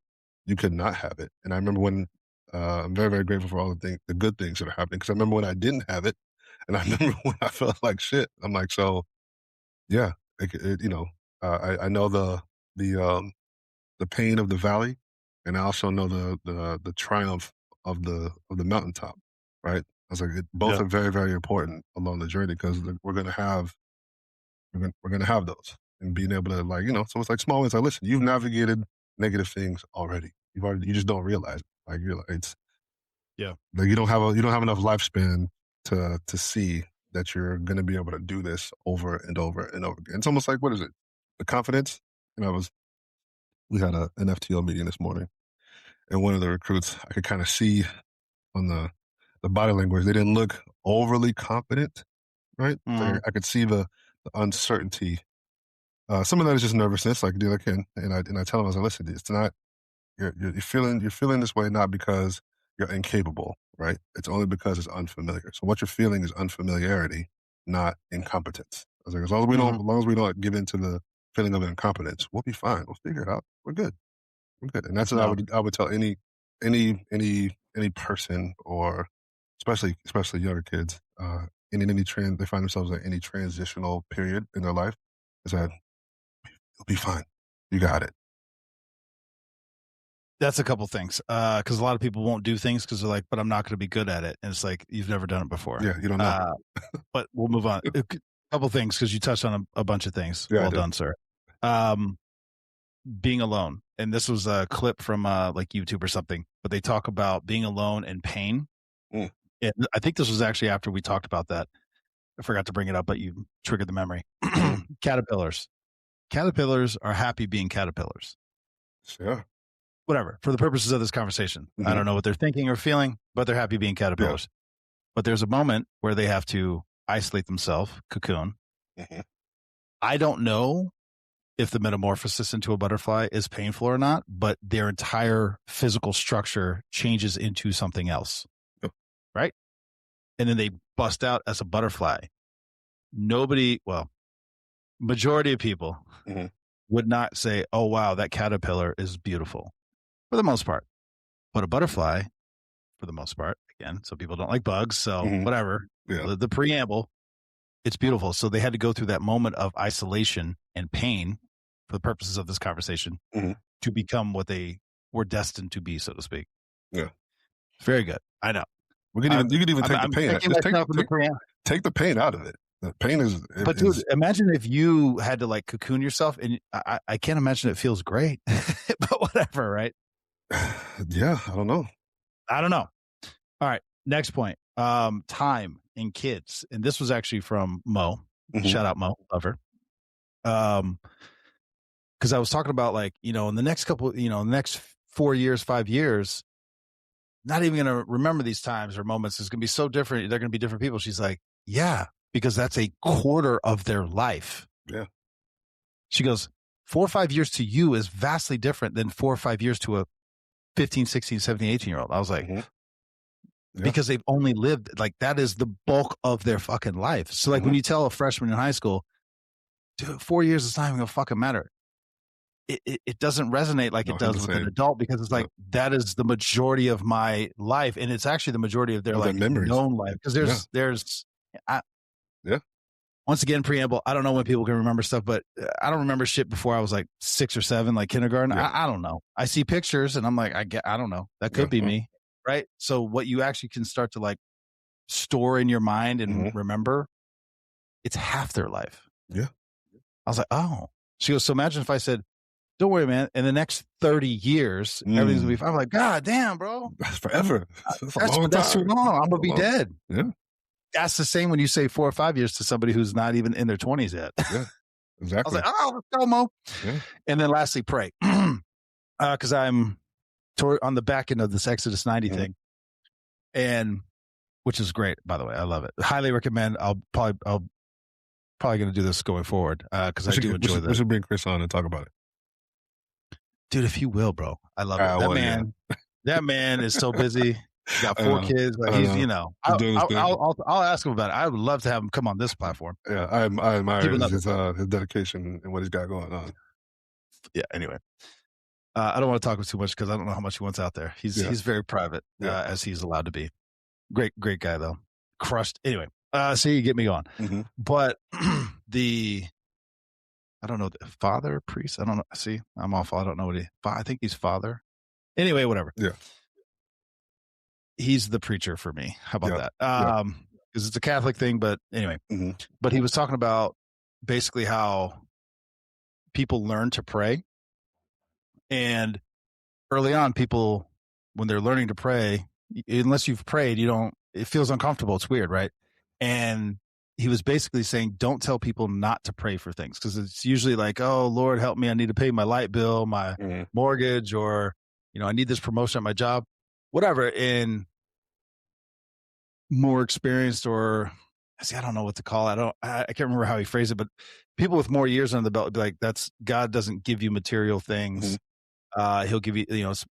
Speaker 2: you could not have it. And I remember when I'm very, very grateful for all the good things that are happening. Because I remember when I didn't have it, and I remember when I felt like shit. I'm like, so yeah, I know the pain of the valley, and I also know the triumph of the mountaintop, right? I was like, both
Speaker 1: Yeah.
Speaker 2: are very, very important along the journey because we're gonna have those, and being able to so it's like small wins. Like, listen, you've navigated negative things already. You just don't realize it. Like you're like it's
Speaker 1: Yeah.
Speaker 2: like you don't have enough lifespan to see that you're gonna be able to do this over and over and over again. It's almost like, what is it? The confidence. We had an FTO meeting this morning, and one of the recruits, I could kind of see on the body language, they didn't look overly confident, right? Like
Speaker 1: Mhm.
Speaker 2: I could see the uncertainty. Some of that is just nervousness, like and I tell them, I was like, listen, it's not you're feeling this way not because you're incapable, right? It's only because it's unfamiliar. So what you're feeling is unfamiliarity, not incompetence. I was like,
Speaker 1: Mhm.
Speaker 2: as long as we don't give into the feeling of incompetence, we'll be fine. We'll figure it out. We're good. We're good. And that's what
Speaker 1: No,
Speaker 2: I would tell any person, or especially younger kids, in any they find themselves in any transitional period in their life, is that you'll be fine. You got it.
Speaker 1: that's a couple things. Because a lot of people won't do things because they're like, "But I'm not gonna be good at it." And it's like, you've never done it before.
Speaker 2: Yeah, you don't know.
Speaker 1: But we'll move on. A couple things because you touched on a bunch of things.
Speaker 2: Yeah, I
Speaker 1: Well
Speaker 2: do.
Speaker 1: done, sir. Um, being alone, and this was a clip from like YouTube or something, but they talk about being alone and pain.
Speaker 2: Mm.
Speaker 1: And I think this was actually after we talked about that. I forgot to bring it up, but you triggered the memory.
Speaker 2: Mhm.
Speaker 1: Caterpillars. Caterpillars are happy being caterpillars.
Speaker 2: Sure.
Speaker 1: Whatever, for the purposes of this conversation. I
Speaker 2: Mhm.
Speaker 1: don't know what they're thinking or feeling, but they're happy being
Speaker 2: Yeah.
Speaker 1: caterpillars. But there's a moment where they have to isolate themselves, cocoon.
Speaker 2: Mhm.
Speaker 1: I don't know if the metamorphosis into a butterfly is painful or not, but their entire physical structure changes into something else,
Speaker 2: Yep.
Speaker 1: right? And then they bust out as a butterfly. Nobody, well, majority of people
Speaker 2: Mhm.
Speaker 1: would not say, "Oh wow, that caterpillar is beautiful," for the most part. But a butterfly, for the most part, again, some people don't like bugs, so
Speaker 2: Mhm.
Speaker 1: whatever.
Speaker 2: Yeah.
Speaker 1: The preamble, it's beautiful. So they had to go through that moment of isolation and pain for the purposes of this conversation
Speaker 2: Mhm.
Speaker 1: to become what they were destined to be, so to speak.
Speaker 2: Yeah.
Speaker 1: Very good. I know.
Speaker 2: You could even take the
Speaker 1: I'm
Speaker 2: pain out.
Speaker 1: thinking
Speaker 2: Just
Speaker 1: myself in the preamble.
Speaker 2: take the pain out of it. The pain
Speaker 1: But dude, imagine if you had to like cocoon yourself, and I can't imagine it feels great, but whatever, right?
Speaker 2: yeah, I don't know.
Speaker 1: I don't know. All right. Next point. Time in kids. And this was actually from Mo.
Speaker 2: Mhm.
Speaker 1: Shout out Mo, love her. Because I was talking about like, in the next couple, in the next 4 years, 5 years, not even gonna remember these times or moments. It's gonna be so different. They're gonna be different people. She's like, yeah, because that's a quarter of their life.
Speaker 2: Yeah.
Speaker 1: She goes, 4 or 5 years to you is vastly different than 4 or 5 years to a 15, 16, 17, 18-year-old. I was like,
Speaker 2: Mhm. Yeah.
Speaker 1: because they've only lived like that is the bulk of their fucking life. So like
Speaker 2: Mhm.
Speaker 1: when you tell a freshman in high school, dude, 4 years is not even gonna fucking matter. It doesn't resonate like it
Speaker 2: Don't hit
Speaker 1: does
Speaker 2: the
Speaker 1: with an
Speaker 2: same.
Speaker 1: adult because it's
Speaker 2: Yeah.
Speaker 1: like that is the majority of my life, and it's actually the majority of their
Speaker 2: Of their
Speaker 1: like
Speaker 2: memories.
Speaker 1: known life. Because
Speaker 2: Yeah.
Speaker 1: I,
Speaker 2: Yeah.
Speaker 1: once again preamble. I don't know when people can remember stuff, but I don't remember shit before I was like 6 or 7, like kindergarten.
Speaker 2: Yeah.
Speaker 1: I don't know. I see pictures and I'm like, I don't know. That
Speaker 2: Yeah.
Speaker 1: could be me, right? So what you actually can start to like store in your mind and
Speaker 2: Mhm.
Speaker 1: remember, it's half their life.
Speaker 2: Yeah.
Speaker 1: I was like, oh. She goes, so imagine if I said, don't worry, man. In the next 30 years, everything's gonna be
Speaker 2: Mm.
Speaker 1: fine. I'm like, God damn, bro.
Speaker 2: That's forever. That's a long
Speaker 1: That's too
Speaker 2: time.
Speaker 1: long. I'm
Speaker 2: That's
Speaker 1: gonna
Speaker 2: a
Speaker 1: be
Speaker 2: long.
Speaker 1: dead.
Speaker 2: Yeah.
Speaker 1: That's the same when you say 4 or 5 years to somebody who's not even in their 20s yet.
Speaker 2: Yeah.
Speaker 1: I was
Speaker 2: Exactly.
Speaker 1: like, oh, let's go, Mo.
Speaker 2: Yeah.
Speaker 1: And then lastly, pray. Because I'm on the back end of this Exodus 90
Speaker 2: Mhm.
Speaker 1: thing. And which is great, by the way. I love it. Highly recommend. I'll probably going to do this going forward because I do enjoy
Speaker 2: We
Speaker 1: that.
Speaker 2: should bring Chris on and talk about it.
Speaker 1: Dude, if you will, bro, I love it.
Speaker 2: Well, yeah.
Speaker 1: That man is so busy. He's got
Speaker 2: I
Speaker 1: 4 kids. Like
Speaker 2: I
Speaker 1: he's,
Speaker 2: know. He's doing his thing.
Speaker 1: I'll ask him about it. I would love to have him come on this platform.
Speaker 2: Yeah, I admire
Speaker 1: Keep it up.
Speaker 2: his dedication and what he's got going on.
Speaker 1: Yeah. Anyway, I don't want to talk too much because I don't know how much he wants out there. He's very private, as he's allowed to be. Great guy though. Crushed. Anyway, so you get me on.
Speaker 2: Mm-hmm.
Speaker 1: But I don't know, the father, priest. I don't know. See, I'm awful. I don't know what I think he's father. Anyway, whatever.
Speaker 2: Yeah.
Speaker 1: He's the preacher for me. How about that?
Speaker 2: Yeah.
Speaker 1: Because it's a Catholic thing, but anyway.
Speaker 2: Mm-hmm.
Speaker 1: But he was talking about basically how people learn to pray. And early on, people, when they're learning to pray, unless you've prayed, it feels uncomfortable. It's weird, right? And he was basically saying, don't tell people not to pray for things because it's usually like, oh, Lord, help me. I need to pay my light bill, my mortgage, or, I need this promotion at my job, whatever. And more experienced or I don't know what to call it. I can't remember how he phrased it, but people with more years under the belt would be like, God doesn't give you material things He'll give you,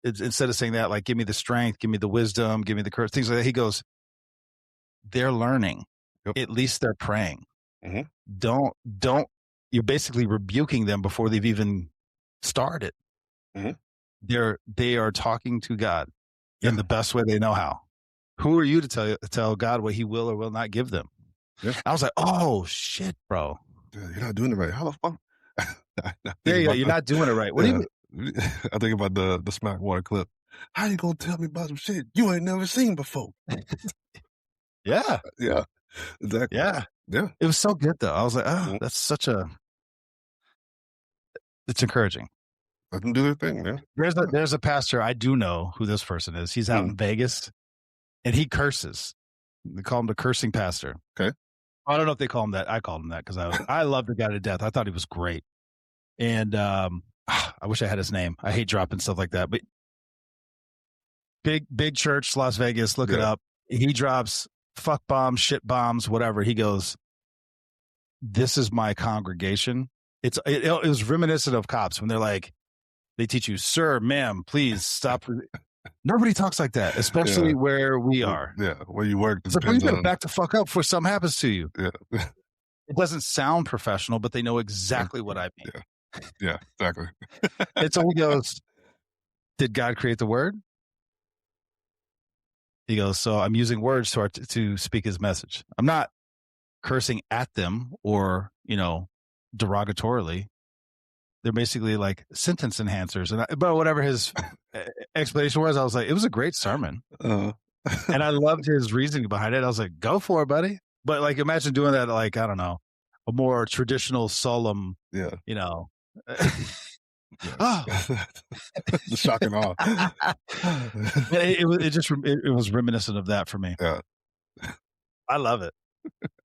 Speaker 1: instead of saying that, like, give me the strength, give me the wisdom, give me the courage, things like that. He goes, they're learning.
Speaker 2: Yep.
Speaker 1: At least they're praying.
Speaker 2: Mhm.
Speaker 1: Don't, you're basically rebuking them before they've even started.
Speaker 2: Mhm.
Speaker 1: They are talking to God in
Speaker 2: Yeah.
Speaker 1: the best way they know how. Who are you to tell God what he will or will not give them?
Speaker 2: Yeah.
Speaker 1: I was like, oh shit, bro.
Speaker 2: Dude, you're not doing it right. How the fuck? I
Speaker 1: Yeah,
Speaker 2: think
Speaker 1: yeah,
Speaker 2: about
Speaker 1: you're not doing it right. What do you
Speaker 2: yeah.
Speaker 1: mean?
Speaker 2: I think about the Smack Water clip. How you gonna tell me about some shit you ain't never seen before?
Speaker 1: Yeah,
Speaker 2: Yeah, exactly.
Speaker 1: yeah.
Speaker 2: Yeah.
Speaker 1: It was so good though. I was like, oh,
Speaker 2: Mhm.
Speaker 1: that's such a, it's encouraging.
Speaker 2: Let them do their thing, man. Yeah.
Speaker 1: There's a pastor, I do know who this person is. He's out
Speaker 2: Mm,
Speaker 1: in Vegas and he curses. They call him the cursing pastor.
Speaker 2: okay.
Speaker 1: I don't know if they call him that. I called him that because I love the guy to death. I thought he was great. And I wish I had his name. I hate dropping stuff like that. But big church, Las Vegas, look it
Speaker 2: Yeah.
Speaker 1: up. He drops fuck bombs, shit bombs, whatever. He goes, this is my congregation. It was reminiscent of cops when they're like, they teach you, sir, ma'am, please stop. Nobody talks like that,
Speaker 2: Yeah.
Speaker 1: especially where we
Speaker 2: Well,
Speaker 1: are.
Speaker 2: yeah. Where you work
Speaker 1: It's like, well, you
Speaker 2: depends
Speaker 1: better
Speaker 2: on
Speaker 1: back the fuck up before something happens to you.
Speaker 2: yeah.
Speaker 1: It doesn't sound professional, but they know exactly what I mean.
Speaker 2: Yeah. Yeah, exactly.
Speaker 1: And so he goes, did God create the word? He goes, so I'm using words to speak his message. I'm not cursing at them or, derogatorily. They're basically like sentence enhancers. But whatever his explanation was, I was like, it was a great sermon.
Speaker 2: Uh,
Speaker 1: And I loved his reasoning behind it. I was like, go for it, buddy. But like, imagine doing that, like, I don't know, a more traditional, solemn,
Speaker 2: yeah.
Speaker 1: Oh,
Speaker 2: The shock and awe.
Speaker 1: it was reminiscent of that for me.
Speaker 2: Yeah.
Speaker 1: I love it.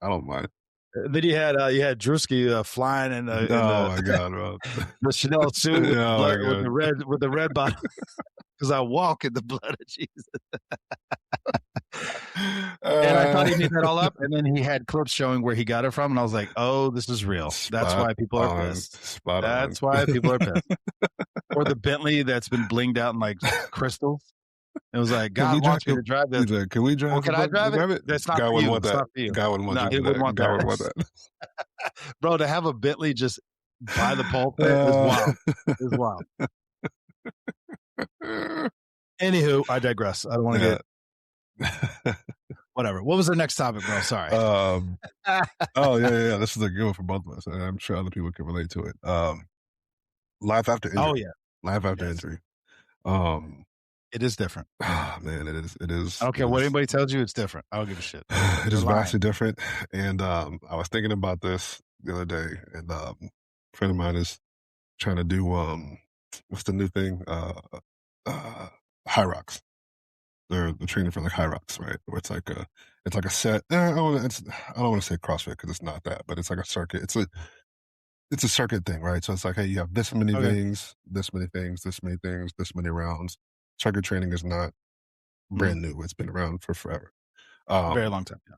Speaker 2: I don't mind.
Speaker 1: Then you had Drewski flying in
Speaker 2: Oh
Speaker 1: the
Speaker 2: my god, bro.
Speaker 1: the Chanel suit with,
Speaker 2: Oh my God.
Speaker 1: with the red bottom because I walk in the blood of Jesus. And I thought he made that all up, and then he had clips showing where he got it from, and I was like, "Oh, this is real. That's
Speaker 2: Spot
Speaker 1: why people are
Speaker 2: on.
Speaker 1: pissed.
Speaker 2: Spot on.
Speaker 1: That's why people are pissed." Or the Bentley that's been blinged out in like crystals. It was like,
Speaker 2: Can we
Speaker 1: God
Speaker 2: drive?
Speaker 1: wants me to drive this.
Speaker 2: He's like, can we drive?
Speaker 1: Well, can I drive it? That's not
Speaker 2: Guy
Speaker 1: for
Speaker 2: wouldn't
Speaker 1: you.
Speaker 2: want
Speaker 1: It's
Speaker 2: that.
Speaker 1: not for you.
Speaker 2: Guy wouldn't want
Speaker 1: No,
Speaker 2: to
Speaker 1: he
Speaker 2: do
Speaker 1: wouldn't
Speaker 2: that.
Speaker 1: want
Speaker 2: Guy
Speaker 1: that.
Speaker 2: wouldn't want that.
Speaker 1: Bro, to have a Bentley just by the pulpit is wild. Is wild. Anywho, I digress. I don't want to get whatever. What was the next topic, bro? Sorry.
Speaker 2: Oh yeah. This is a good one for both of us, and I'm sure other people can relate to it. Life after injury.
Speaker 1: Oh yeah.
Speaker 2: Life after
Speaker 1: Yes.
Speaker 2: injury.
Speaker 1: It is different.
Speaker 2: Man, it is. It is.
Speaker 1: I don't care what anybody tells you, it's different. I don't give a shit.
Speaker 2: It is vastly different. And I was thinking about this the other day, and a friend of mine is trying to do what's the new thing? High rocks. They're training for like high rocks, right? Where it's like a set. I don't want to say CrossFit because it's not that, but it's like a circuit. It's a circuit thing, right? So it's like, hey, you have this many things, this many things, this many things, this many rounds. Circuit training is not brand new. It's been around for forever.
Speaker 1: Very long time. Yeah.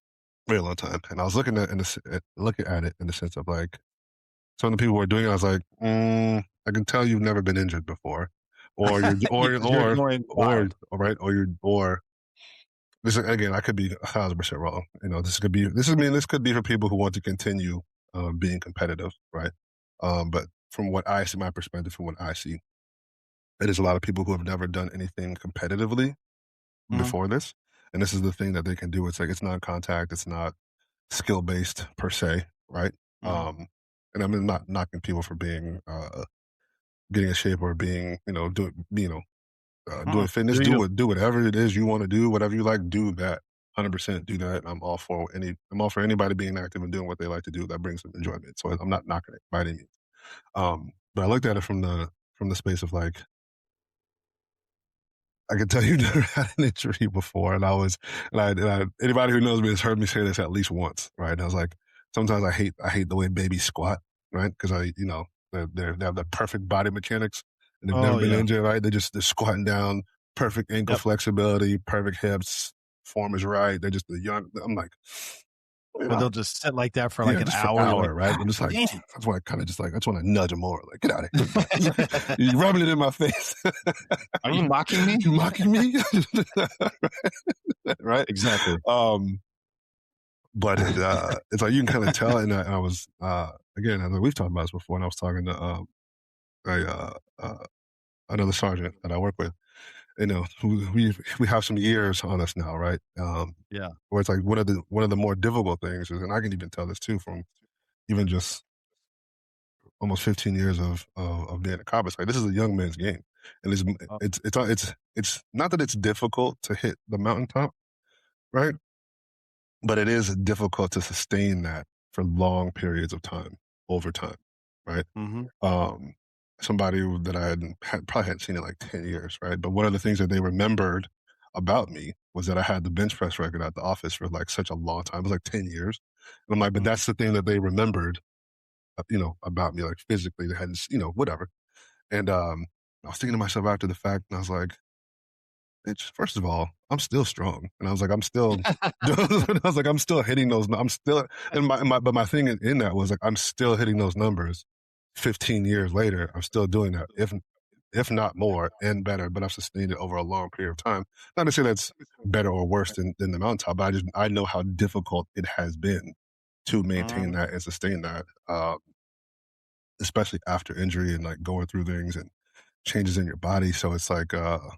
Speaker 2: Very long time. And I was looking at it in the sense of like some of the people who are doing it. I was like, I can tell you've never been injured before, or you're or this again. I could be 1,000% wrong. This could be for people who want to continue being competitive, right? But from what I see, my perspective, from what I see, it is a lot of people who have never done anything competitively before this. And this is the thing that they can do. It's like, it's not contact. It's not skill based per se. Right. And I'm not knocking people for being, getting in shape or being, doing fitness, do whatever it is you want to do, whatever you like, do that. 100% do that. I'm all for anybody being active and doing what they like to do that brings them enjoyment. So I'm not knocking it by any means. But I looked at it from the space of like, I can tell you never had an injury before, and anybody who knows me has heard me say this at least once, right? And I was like, sometimes I hate the way babies squat, right? Because they have the perfect body mechanics and they've never been injured, right? They're squatting down, perfect ankle flexibility, perfect hips, form is right. They're just the young. I'm like,
Speaker 1: Where they'll just sit like that for like
Speaker 2: Yeah,
Speaker 1: an
Speaker 2: just for
Speaker 1: hour.
Speaker 2: an
Speaker 1: You're like,
Speaker 2: hour, right?
Speaker 1: God
Speaker 2: I'm just like,
Speaker 1: dang.
Speaker 2: that's why I kind of just like, I just want to nudge him more. Like, get out of here. You're rubbing it in my face.
Speaker 3: Are you mocking me?
Speaker 2: You mocking me? Right?
Speaker 1: Exactly.
Speaker 2: But it's like you can kind of tell. And I was, again, I know we've talked about this before, and I was talking to another sergeant that I work with. You know, we have some years on us now, right?
Speaker 1: Yeah.
Speaker 2: Where it's like one of the more difficult things is, and I can even tell this too from even just almost 15 years of being a cop. It's like this is a young man's game, and
Speaker 1: Oh,
Speaker 2: it's not that it's difficult to hit the mountaintop, right? But it is difficult to sustain that for long periods of time over time, right?
Speaker 1: mhm,
Speaker 2: Um, somebody that probably hadn't seen in like 10 years, right? But one of the things that they remembered about me was that I had the bench press record at the office for like such a long time. It was like 10 years. And I'm like, but
Speaker 1: mhm.
Speaker 2: that's the thing that they remembered, about me, like physically. They hadn't, whatever. And I was thinking to myself after the fact, and I was like, bitch, first of all, I'm still strong. And I was like, I'm still, I was like, I'm still hitting those. I'm still, and but my thing in that was like, I'm still hitting those numbers 15 years later. I'm still doing that, if not more and better, but I've sustained it over a long period of time. Not to say that's better or worse than the mountaintop, but I know how difficult it has been to maintain
Speaker 1: Mhm.
Speaker 2: that and sustain that, especially after injury and like going through things and changes in your body. So it's like, well,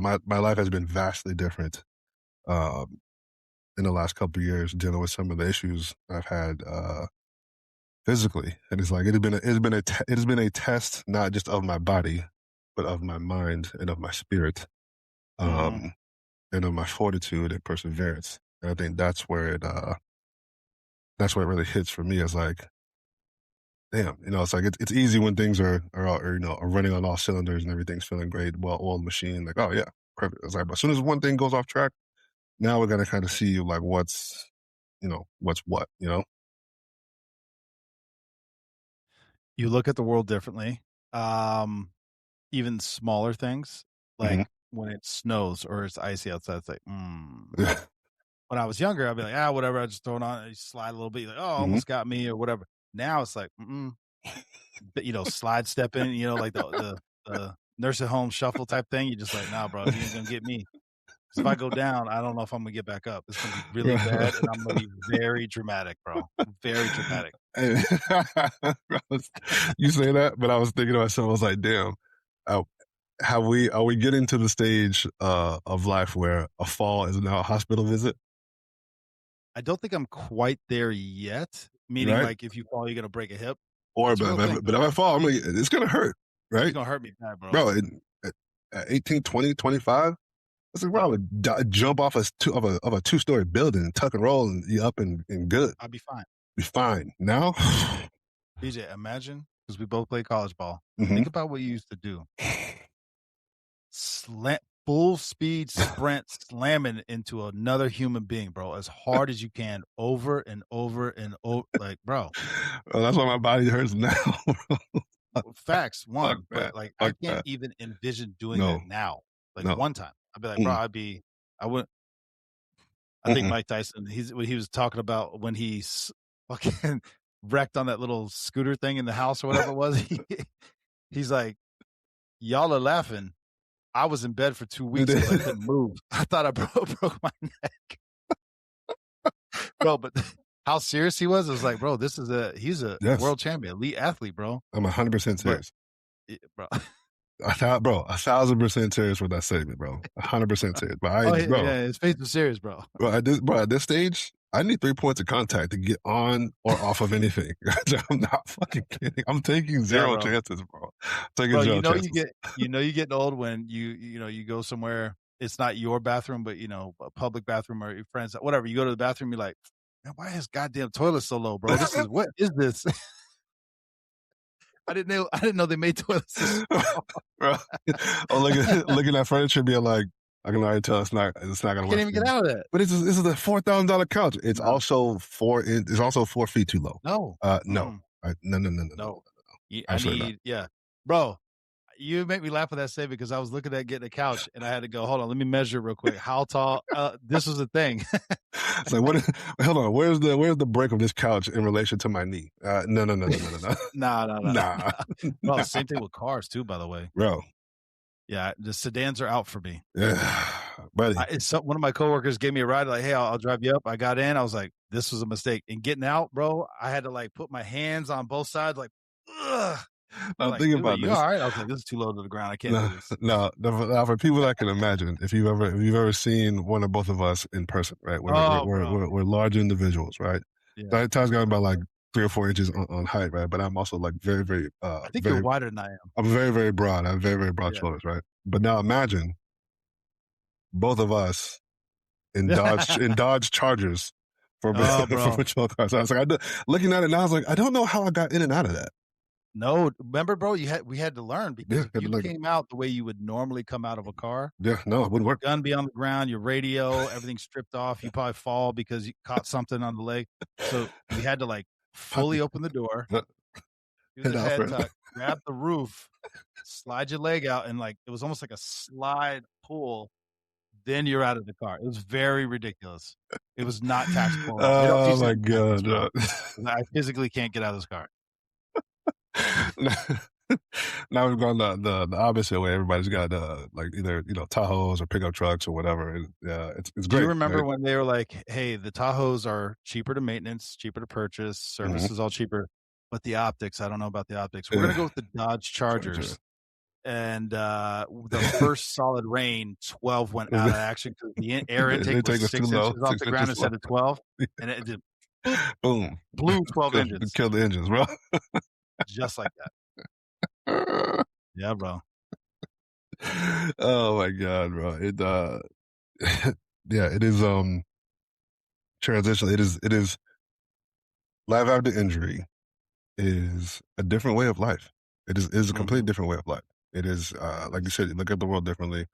Speaker 2: my life has been vastly different um, in the last couple of years, dealing with some of the issues I've had physically, and it's like it has been a test not just of my body, but of my mind and of my spirit,
Speaker 1: Mhm.
Speaker 2: um, and of my fortitude and perseverance. And I think that's where it really hits for me. Is like, damn, it's like it's easy when things are running on all cylinders and everything's feeling great, well-oiled machine. Like, oh yeah, perfect. It's like, but as soon as one thing goes off track, now we're gonna kind of see like what's what.
Speaker 1: You look at the world differently. Um, Even smaller things,
Speaker 2: Hmm.
Speaker 1: like when it snows or it's icy outside, it's like, like when I was younger, I'd be like, whatever, I just throw it on and you slide a little bit, you're like, oh,
Speaker 2: Hmm.
Speaker 1: almost got me or whatever. Now it's like, but, slide step in, like the nurse at home shuffle type thing. You're just like, nah, bro, you ain't gonna get me. 'Cause if I go down, I don't know if I'm gonna get back up. It's gonna be really bad, and I'm gonna be very dramatic, bro. Very dramatic.
Speaker 2: Hey, you say that, but I was thinking to myself, I was like, damn, uh, are we getting to the stage of life where a fall is now a hospital visit,
Speaker 1: I don't think I'm quite there yet, meaning,
Speaker 2: right?
Speaker 1: like, if you fall, you're gonna break a hip.
Speaker 2: Or
Speaker 1: It's a real thing,
Speaker 2: but if I fall, it's gonna hurt,
Speaker 1: it's
Speaker 2: right?
Speaker 1: gonna hurt me bad, bro.
Speaker 2: Bro, at 18, 20, 25, I was like, bro, I would jump off of a two-story building and tuck and roll and you up and good.
Speaker 1: I'll be fine.
Speaker 2: Be fine. Now,
Speaker 1: BJ, imagine, because we both play college ball.
Speaker 2: hmm.
Speaker 1: Think about what you used to do. Full speed sprint slamming into another human being, bro, as hard as you can, over and over and over. Like, bro,
Speaker 2: Well, that's why my body hurts now.
Speaker 1: facts,
Speaker 2: Fuck
Speaker 1: one, but
Speaker 2: that.
Speaker 1: like I
Speaker 2: Fuck
Speaker 1: can't
Speaker 2: that.
Speaker 1: even envision doing that
Speaker 2: No,
Speaker 1: now. Like
Speaker 2: no.
Speaker 1: one time. I'd be like, bro,
Speaker 2: Mm,
Speaker 1: I wouldn't. I think
Speaker 2: mm-mm.
Speaker 1: Mike Tyson, he was talking about when fucking wrecked on that little scooter thing in the house or whatever it was. He's like, y'all are laughing. I was in bed for 2 weeks because I couldn't move. I thought I broke my neck, bro. But how serious he was, it was like, bro, he's a
Speaker 2: Yes,
Speaker 1: world champion, elite athlete, bro.
Speaker 2: I'm 100%
Speaker 1: But
Speaker 2: serious.
Speaker 1: bro,
Speaker 2: 1,000% serious with that statement, bro. 100% serious. But
Speaker 1: oh yeah, his face was serious, bro.
Speaker 2: at this stage, I need 3 points of contact to get on or off of anything. I'm not fucking kidding. I'm taking
Speaker 1: Yeah,
Speaker 2: zero
Speaker 1: bro.
Speaker 2: chances, bro. Taking
Speaker 1: Bro,
Speaker 2: zero chances.
Speaker 1: you getting old when you go somewhere. It's not your bathroom, but a public bathroom or your friends, whatever. You go to the bathroom, you're like, man, why is goddamn toilet so low, bro? What is this? I didn't know they made toilets this small.
Speaker 2: Bro, I'm looking at furniture, being like, I can already tell it's not
Speaker 1: I
Speaker 2: gonna
Speaker 1: can't
Speaker 2: work
Speaker 1: even
Speaker 2: for
Speaker 1: get
Speaker 2: me.
Speaker 1: out of that.
Speaker 2: But this is a $4,000 couch.
Speaker 1: No,
Speaker 2: It's also 4 feet too low.
Speaker 1: no,
Speaker 2: No, no, no, no, no, no, no,
Speaker 1: no.
Speaker 2: Absolutely not.
Speaker 1: Yeah, bro. You make me laugh with that statement because I was looking at getting a couch and I had to go, hold on, let me measure real quick. How tall? This was the thing.
Speaker 2: It's like, hold on, where's the break of this couch in relation to my knee? No.
Speaker 1: No.
Speaker 2: Nah.
Speaker 1: Well, the same thing with cars too, by the way.
Speaker 2: Bro.
Speaker 1: Yeah, the sedans are out for me.
Speaker 2: Yeah, buddy.
Speaker 1: One of my coworkers gave me a ride, like, hey, I'll drive you up. I got in. I was like, this was a mistake. And getting out, bro, I had to like put my hands on both sides, like, ugh.
Speaker 2: Now
Speaker 1: like,
Speaker 2: think about
Speaker 1: you
Speaker 2: this.
Speaker 1: all right? I was like, this is too low to the ground. I can't do this.
Speaker 2: No, for people that can imagine, if you've ever seen one or both of us in person, right? We're large individuals, right?
Speaker 1: Yeah.
Speaker 2: Ty's got about like 3 or 4 inches on height, right? But I'm also like very, very.
Speaker 1: I think you're wider than I am.
Speaker 2: I'm very, very broad. I have very, very broad shoulders, right? But now imagine both of us in Dodge Chargers for patrol cars. I was like, looking at it now, I was like, I don't know how I got in and out of that.
Speaker 1: No, remember, bro, we had to learn because if you came out the way you would normally come out of a car.
Speaker 2: Yeah, no, it wouldn't work.
Speaker 1: Gun be on the ground, your radio, everything stripped off. You probably fall because you caught something on the leg. So we had to like fully open the door, do the head tuck, grab the roof, slide your leg out, and like it was almost like a slide pull. Then you're out of the car. It was very ridiculous. It was not tactical.
Speaker 2: Oh my god!
Speaker 1: I physically can't get out of this car.
Speaker 2: Now we've gone the opposite way. Everybody's got like either Tahoes or pickup trucks or whatever. And, it's great.
Speaker 1: Do you remember when they were like, "Hey, the Tahoes are cheaper to maintenance, cheaper to purchase, service is all cheaper, but the optics, I don't know about the optics. We're gonna go with the Dodge Chargers." And the first solid rain, 12 went out of action because the air intake was 6 inches off the ground instead of 12, and it did
Speaker 2: boom,
Speaker 1: blew 12 engines,
Speaker 2: killed the engines, bro.
Speaker 1: Just like that. Yeah, bro.
Speaker 2: Oh my god, bro. It yeah, it is transition. It is life after injury is a different way of life. It is a completely different way of life. It is like you said, look at the world differently,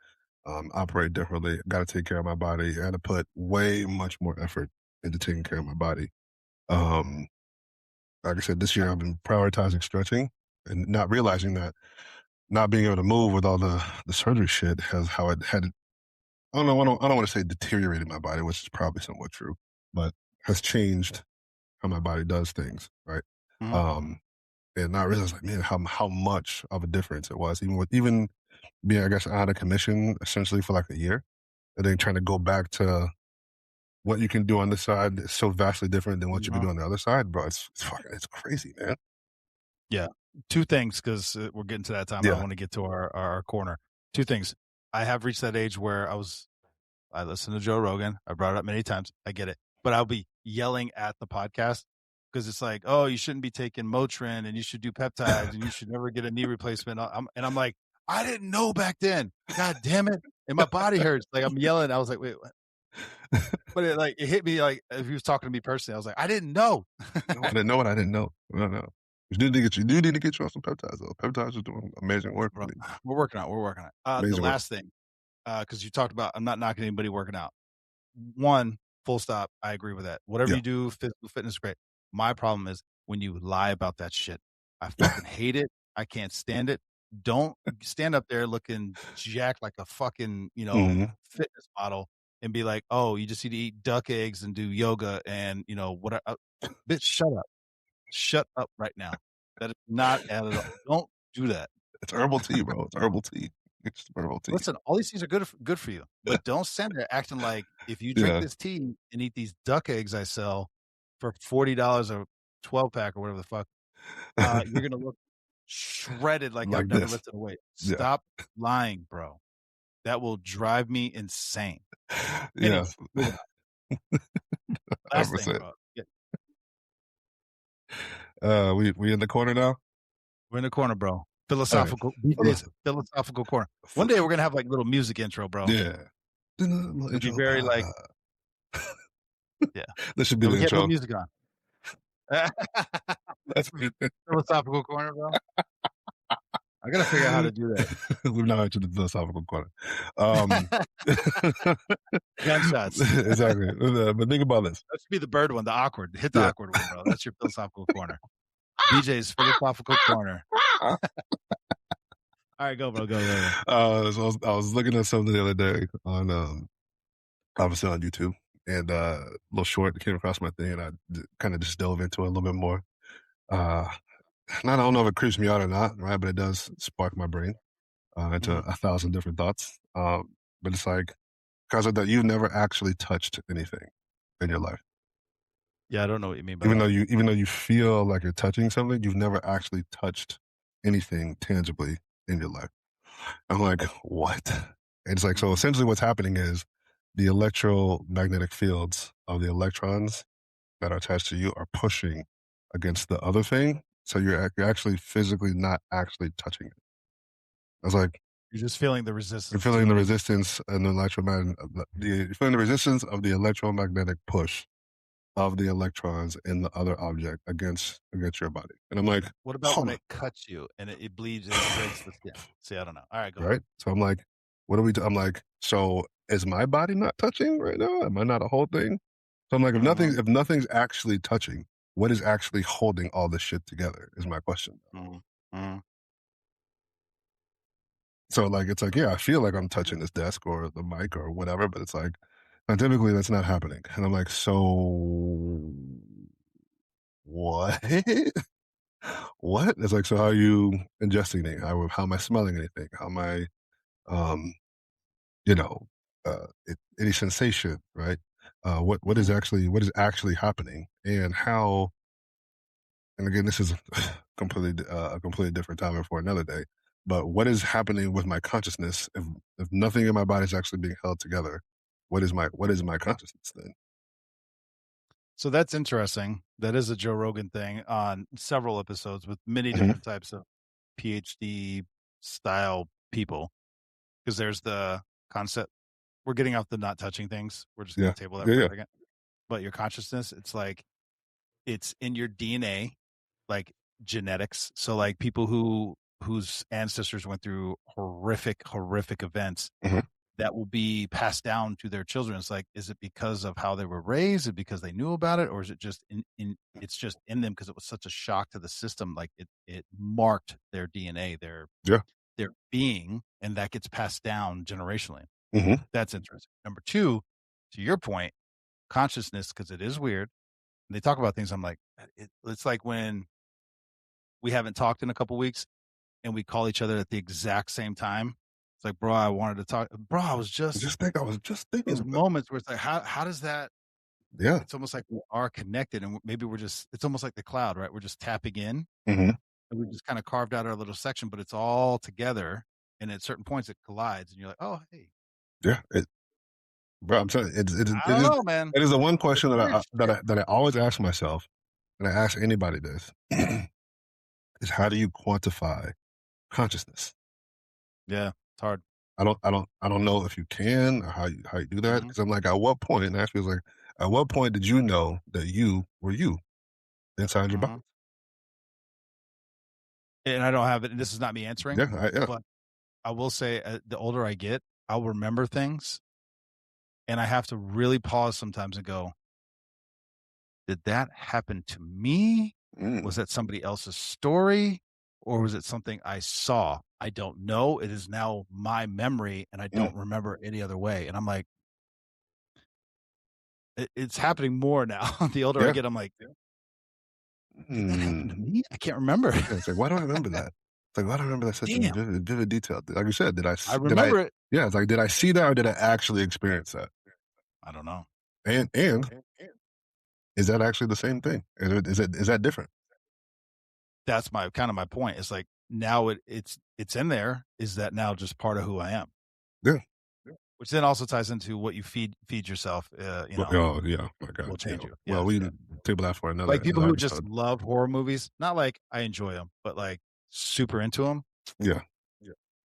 Speaker 2: operate differently. Got to take care of my body. I got to put way much more effort into taking care of my body. Like I said, this year I've been prioritizing stretching and not realizing that not being able to move with all the surgery shit has how it had. I don't want to say deteriorated my body, which is probably somewhat true, but has changed how my body does things, right? And I realized, like, man, how much of a difference it was, even being, I guess, out of commission essentially for like a year, and then trying to go back to what you can do on this side is so vastly different than what you can do on the other side, bro. It's crazy, man.
Speaker 1: Yeah. 2 things, because we're getting to that time. I want to get to our corner. 2 things. I have reached that age where I listen to Joe Rogan. I brought it up many times. I get it. But I'll be yelling at the podcast because it's like, oh, you shouldn't be taking Motrin and you should do peptides and you should never get a knee replacement. I'm like, I didn't know back then. God damn it. And my body hurts. Like I'm yelling. I was like, wait, what? But it hit me like if he was talking to me personally. I was like, I didn't know.
Speaker 2: I didn't know what I didn't know. No. You do need to get you on some peptides though. Peptides are doing amazing work.
Speaker 1: Bro, we're working on it. The last thing, because you talked about, I'm not knocking anybody working out. 1, full stop. I agree with that. Whatever you do, physical fitness is great. My problem is when you lie about that shit. I fucking hate it. I can't stand it. Don't stand up there looking jacked like a fucking, fitness model and be like, oh, you just need to eat duck eggs and do yoga and, what? Bitch, shut up. Shut up right now. That is not at all. Don't do that.
Speaker 2: It's herbal tea, bro. It's herbal tea. It's herbal tea.
Speaker 1: Listen, all these things are good for you, but don't stand there acting like if you drink this tea and eat these duck eggs I sell for $40 a 12-pack or whatever the fuck, you're gonna look shredded like I've never lifted a weight. Stop lying, bro. That will drive me insane.
Speaker 2: Yeah.
Speaker 1: Last thing, bro.
Speaker 2: We in the corner now?
Speaker 1: We're in the corner, bro. Philosophical corner. One day we're gonna have like little music intro, bro.
Speaker 2: Yeah.
Speaker 1: It'd be very like
Speaker 2: This should be the intro.
Speaker 1: Get music on. That's philosophical corner, bro. I gotta figure out how to do that.
Speaker 2: We've not entered the philosophical corner.
Speaker 1: Gunshots.
Speaker 2: Exactly. But think about this.
Speaker 1: That should be the bird one, the awkward. Hit the awkward one, bro. That's your philosophical corner. DJ's philosophical corner. All right, go, bro. Go.
Speaker 2: So I was looking at something the other day on obviously on YouTube, and a little short that came across my thing, and I kind of just dove into it a little bit more. Uh, and I don't know if it creeps me out or not, right? But it does spark my brain into
Speaker 1: Mhm.
Speaker 2: 1,000 different thoughts. But it's like because of that, you've never actually touched anything in your life.
Speaker 1: Yeah, I don't know what you mean by that.
Speaker 2: Even though you feel like you're touching something, you've never actually touched anything tangibly in your life. I'm like, what? And it's like, so
Speaker 1: Mhm.
Speaker 2: essentially what's happening is the electromagnetic fields of the electrons that are attached to you are pushing against the other thing. So you're actually physically not actually touching it. I was like,
Speaker 1: You're just feeling the
Speaker 2: you're
Speaker 1: resistance
Speaker 2: feeling
Speaker 1: to
Speaker 2: the
Speaker 1: it.
Speaker 2: resistance and the you're feeling the resistance of the electromagnetic push of the electrons in the other object against your body. And I'm like,
Speaker 1: What about
Speaker 2: hold
Speaker 1: when
Speaker 2: on,
Speaker 1: it cuts you and it bleeds and it breaks the skin? See, I don't know. All right, go ahead.
Speaker 2: right? So I'm like, what are we? I'm like, so is my body not touching right now? Am I not a whole thing? So I'm like,
Speaker 1: Mhm.
Speaker 2: if nothing's actually touching, what is actually holding all this shit together? Is my question.
Speaker 1: Mhm. Mhm.
Speaker 2: So like, it's like, yeah, I feel like I'm touching this desk or the mic or whatever, but it's like, scientifically, that's not happening. And I'm like, so what? What? It's like, so how are you ingesting it? How am I smelling anything? How am I, um, you know, any sensation, right?
Speaker 1: Mhm.
Speaker 2: What is actually happening, and how? And again, this is a completely different topic for another day. But what is happening with my consciousness if nothing in my body is actually being held together? What is my consciousness then?
Speaker 1: So that's interesting. That is a Joe Rogan thing on several episodes with many
Speaker 2: Hmm.
Speaker 1: different types of PhD style people. Because there's the concept. We're getting off the not touching things. We're just going
Speaker 2: Yeah,
Speaker 1: to table that
Speaker 2: yeah,
Speaker 1: for a
Speaker 2: yeah.
Speaker 1: second. But your consciousness, it's like it's in your DNA, like genetics. So like people whose ancestors went through horrific events
Speaker 2: Hmm.
Speaker 1: that will be passed down to their children. It's like, is it because of how they were raised? Is it because they knew about it? Or is it just in it's just in them because it was such a shock to the system? Like it marked their DNA,
Speaker 2: Yeah.
Speaker 1: their being, and that gets passed down generationally.
Speaker 2: Hmm.
Speaker 1: That's interesting. Number two, to your point, consciousness, because it is weird. And they talk about things. I'm like, it's like when we haven't talked in a couple weeks and we call each other at the exact same time. It's like, bro, I wanted to talk. Bro, I was just
Speaker 2: I was just
Speaker 1: these
Speaker 2: thinking.
Speaker 1: moments where it's like, how does that?
Speaker 2: Yeah.
Speaker 1: It's almost like we are connected, and maybe we're just. It's almost like the cloud, right? We're just tapping in,
Speaker 2: Hmm.
Speaker 1: and we've just kind of carved out our little section, but it's all together. And at certain points, it collides, and you're like, oh, hey,
Speaker 2: Yeah. Bro, I'm telling you,
Speaker 1: I don't know, man.
Speaker 2: it is the one
Speaker 1: It's
Speaker 2: question
Speaker 1: weird shit.
Speaker 2: that I always ask myself, and I ask anybody this, is how do you quantify consciousness?
Speaker 1: Yeah, it's hard.
Speaker 2: I don't know if you can or how you do that.
Speaker 1: Hmm.
Speaker 2: Because I'm like, at what point? And I feel like, at what point did you know that you were you inside your body?
Speaker 1: Hmm. And I don't have it. And this is not me answering,
Speaker 2: Yeah.
Speaker 1: but I will say, the older I get, I'll remember things, and I have to really pause sometimes and go, did that happen to me?
Speaker 2: Mm,
Speaker 1: Was that somebody else's story? Or was it something I saw? I don't know. It is now my memory, and I
Speaker 2: mm,
Speaker 1: don't remember any other way. And I'm like, it's happening more now. The older I
Speaker 2: yeah.
Speaker 1: get, I'm like, did that happen to
Speaker 2: Mm.
Speaker 1: me? I can't remember.
Speaker 2: Yeah. It's like, why do I remember that? It's like, why do I remember that such in
Speaker 1: Damn,
Speaker 2: vivid detail? Like you said,
Speaker 1: I remember it.
Speaker 2: yeah, it's like, did I see that or did I actually experience that?
Speaker 1: I don't know.
Speaker 2: And is that actually the same thing? Is that different?
Speaker 1: That's my kind of my point. It's like now it's in there. Is that now just part of who I am?
Speaker 2: Yeah.
Speaker 1: Which then also ties into what you feed yourself.
Speaker 2: Well, oh yeah, my God.
Speaker 1: Will
Speaker 2: Yeah.
Speaker 1: change you.
Speaker 2: Well,
Speaker 1: Yes.
Speaker 2: we table that for
Speaker 1: Like people
Speaker 2: another
Speaker 1: who just
Speaker 2: episode.
Speaker 1: love horror movies, not like I enjoy them, but like super into them.
Speaker 2: Yeah.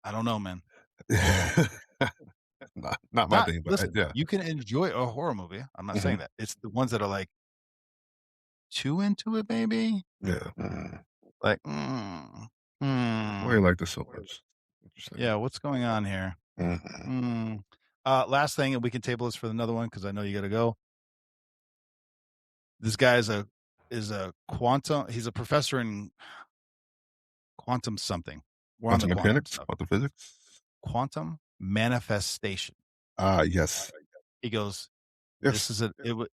Speaker 1: I don't know, man.
Speaker 2: Not my
Speaker 1: Not
Speaker 2: thing, but
Speaker 1: listen.
Speaker 2: yeah.
Speaker 1: You can enjoy a horror movie. I'm not
Speaker 2: Hmm.
Speaker 1: saying that. It's the ones that are like too into it, maybe.
Speaker 2: Yeah. Mm.
Speaker 1: Like,
Speaker 2: Why you
Speaker 1: hmm,
Speaker 2: like this so much? Interesting.
Speaker 1: yeah. What's going on here?
Speaker 2: Hmm.
Speaker 1: Hmm. Last thing, and we can table this for another one because I know you got to go. This guy is a quantum. He's a professor in quantum something. We're on the
Speaker 2: Quantum
Speaker 1: quantum
Speaker 2: mechanics,
Speaker 1: stuff.
Speaker 2: quantum physics.
Speaker 1: Quantum manifestation.
Speaker 2: Yes.
Speaker 1: He goes,
Speaker 2: Yes.
Speaker 1: this is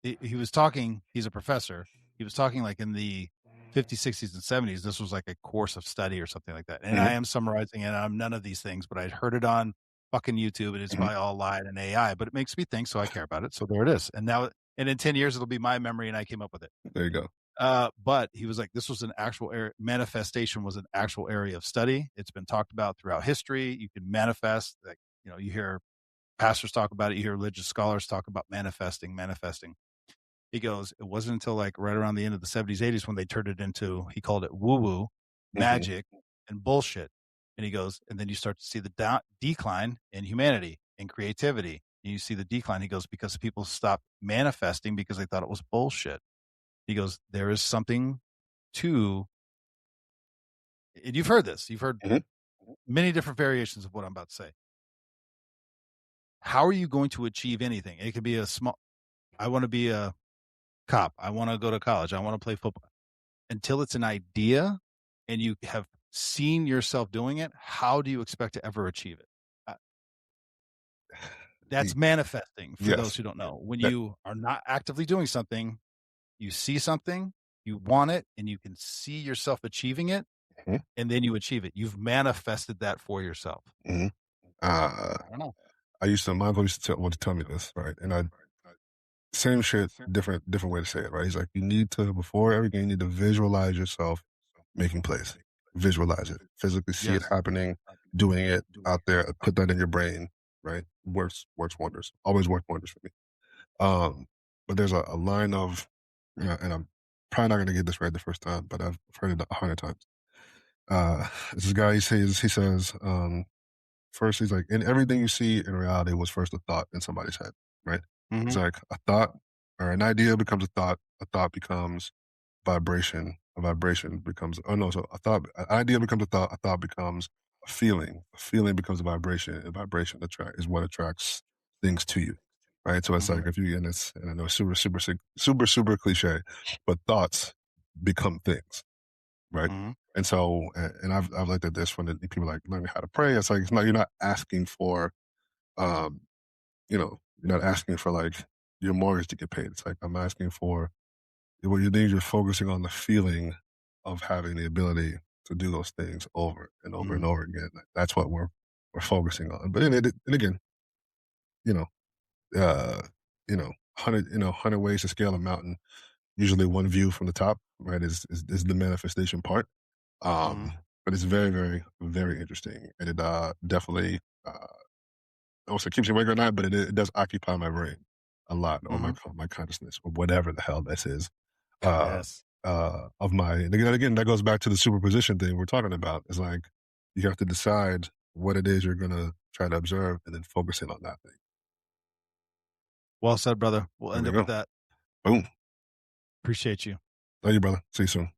Speaker 1: he was talking, he's a professor. He was talking like in the 50s, 60s, and 70s. This was like a course of study or something like that. And I am summarizing it. I'm none of these things, but I'd heard it on fucking YouTube, and it's probably all lied and AI, but it makes me think, so I care about it. So there it is. And now, and in 10 years, it'll be my memory, and I came up with it.
Speaker 2: There you go.
Speaker 1: But he was like, this was an actual manifestation was an actual area of study. It's been talked about throughout history. You can manifest, like, you hear pastors talk about it. You hear religious scholars talk about manifesting. He goes, it wasn't until like right around the end of the 70s, 80s when they turned it into, he called it woo-woo, magic, and bullshit. And he goes, and then you start to see the decline in humanity and creativity. And you see the decline. He goes, because people stopped manifesting because they thought it was bullshit. He goes, there is something to, and you've heard this. You've heard many different variations of what I'm about to say. How are you going to achieve anything? It could be I want to be a cop. I want to go to college. I want to play football. Until it's an idea and you have seen yourself doing it, how do you expect to ever achieve it? That's manifesting for those who don't know. When you are not actively doing something, you see something, you want it, and you can see yourself achieving it, and then you achieve it. You've manifested that for yourself.
Speaker 2: I
Speaker 1: don't know.
Speaker 2: my uncle used to tell me this, right? And same shit, different way to say it, right? He's like, you need to, before everything, you need to visualize yourself making plays. Visualize it. Physically see it happening, doing it out there, put that in your brain, right? Works wonders. Always worked wonders for me. But there's a line of, and I'm probably not going to get this right the first time, but I've heard it 100 times. This guy, he says, first, he's like, in everything you see in reality was first a thought in somebody's head, right? It's like a thought or an idea becomes a thought becomes vibration, a vibration becomes, so an idea becomes a thought becomes a feeling becomes a vibration is what attracts things to you, right? So it's like, if you, and I know it's super cliche, but thoughts become things, right? And so, and I've looked at this when people like learning how to pray. It's like, you're not asking for, you're not asking for like your mortgage to get paid. It's like, I'm asking for what you're focusing on the feeling of having the ability to do those things over and over and over again. That's what we're focusing on. But and again, 100 ways to scale a mountain. Usually one view from the top, right, is the manifestation part. But it's very, very, very interesting. And it definitely, also keeps me awake at night, but it does occupy my brain a lot, or my consciousness, or whatever the hell this is. And again, that goes back to the superposition thing we're talking about. It's like, you have to decide what it is you're going to try to observe and then focus in on that thing.
Speaker 1: Well said, brother. We'll end up with that.
Speaker 2: Boom.
Speaker 1: Appreciate you.
Speaker 2: Love you, brother. See you soon.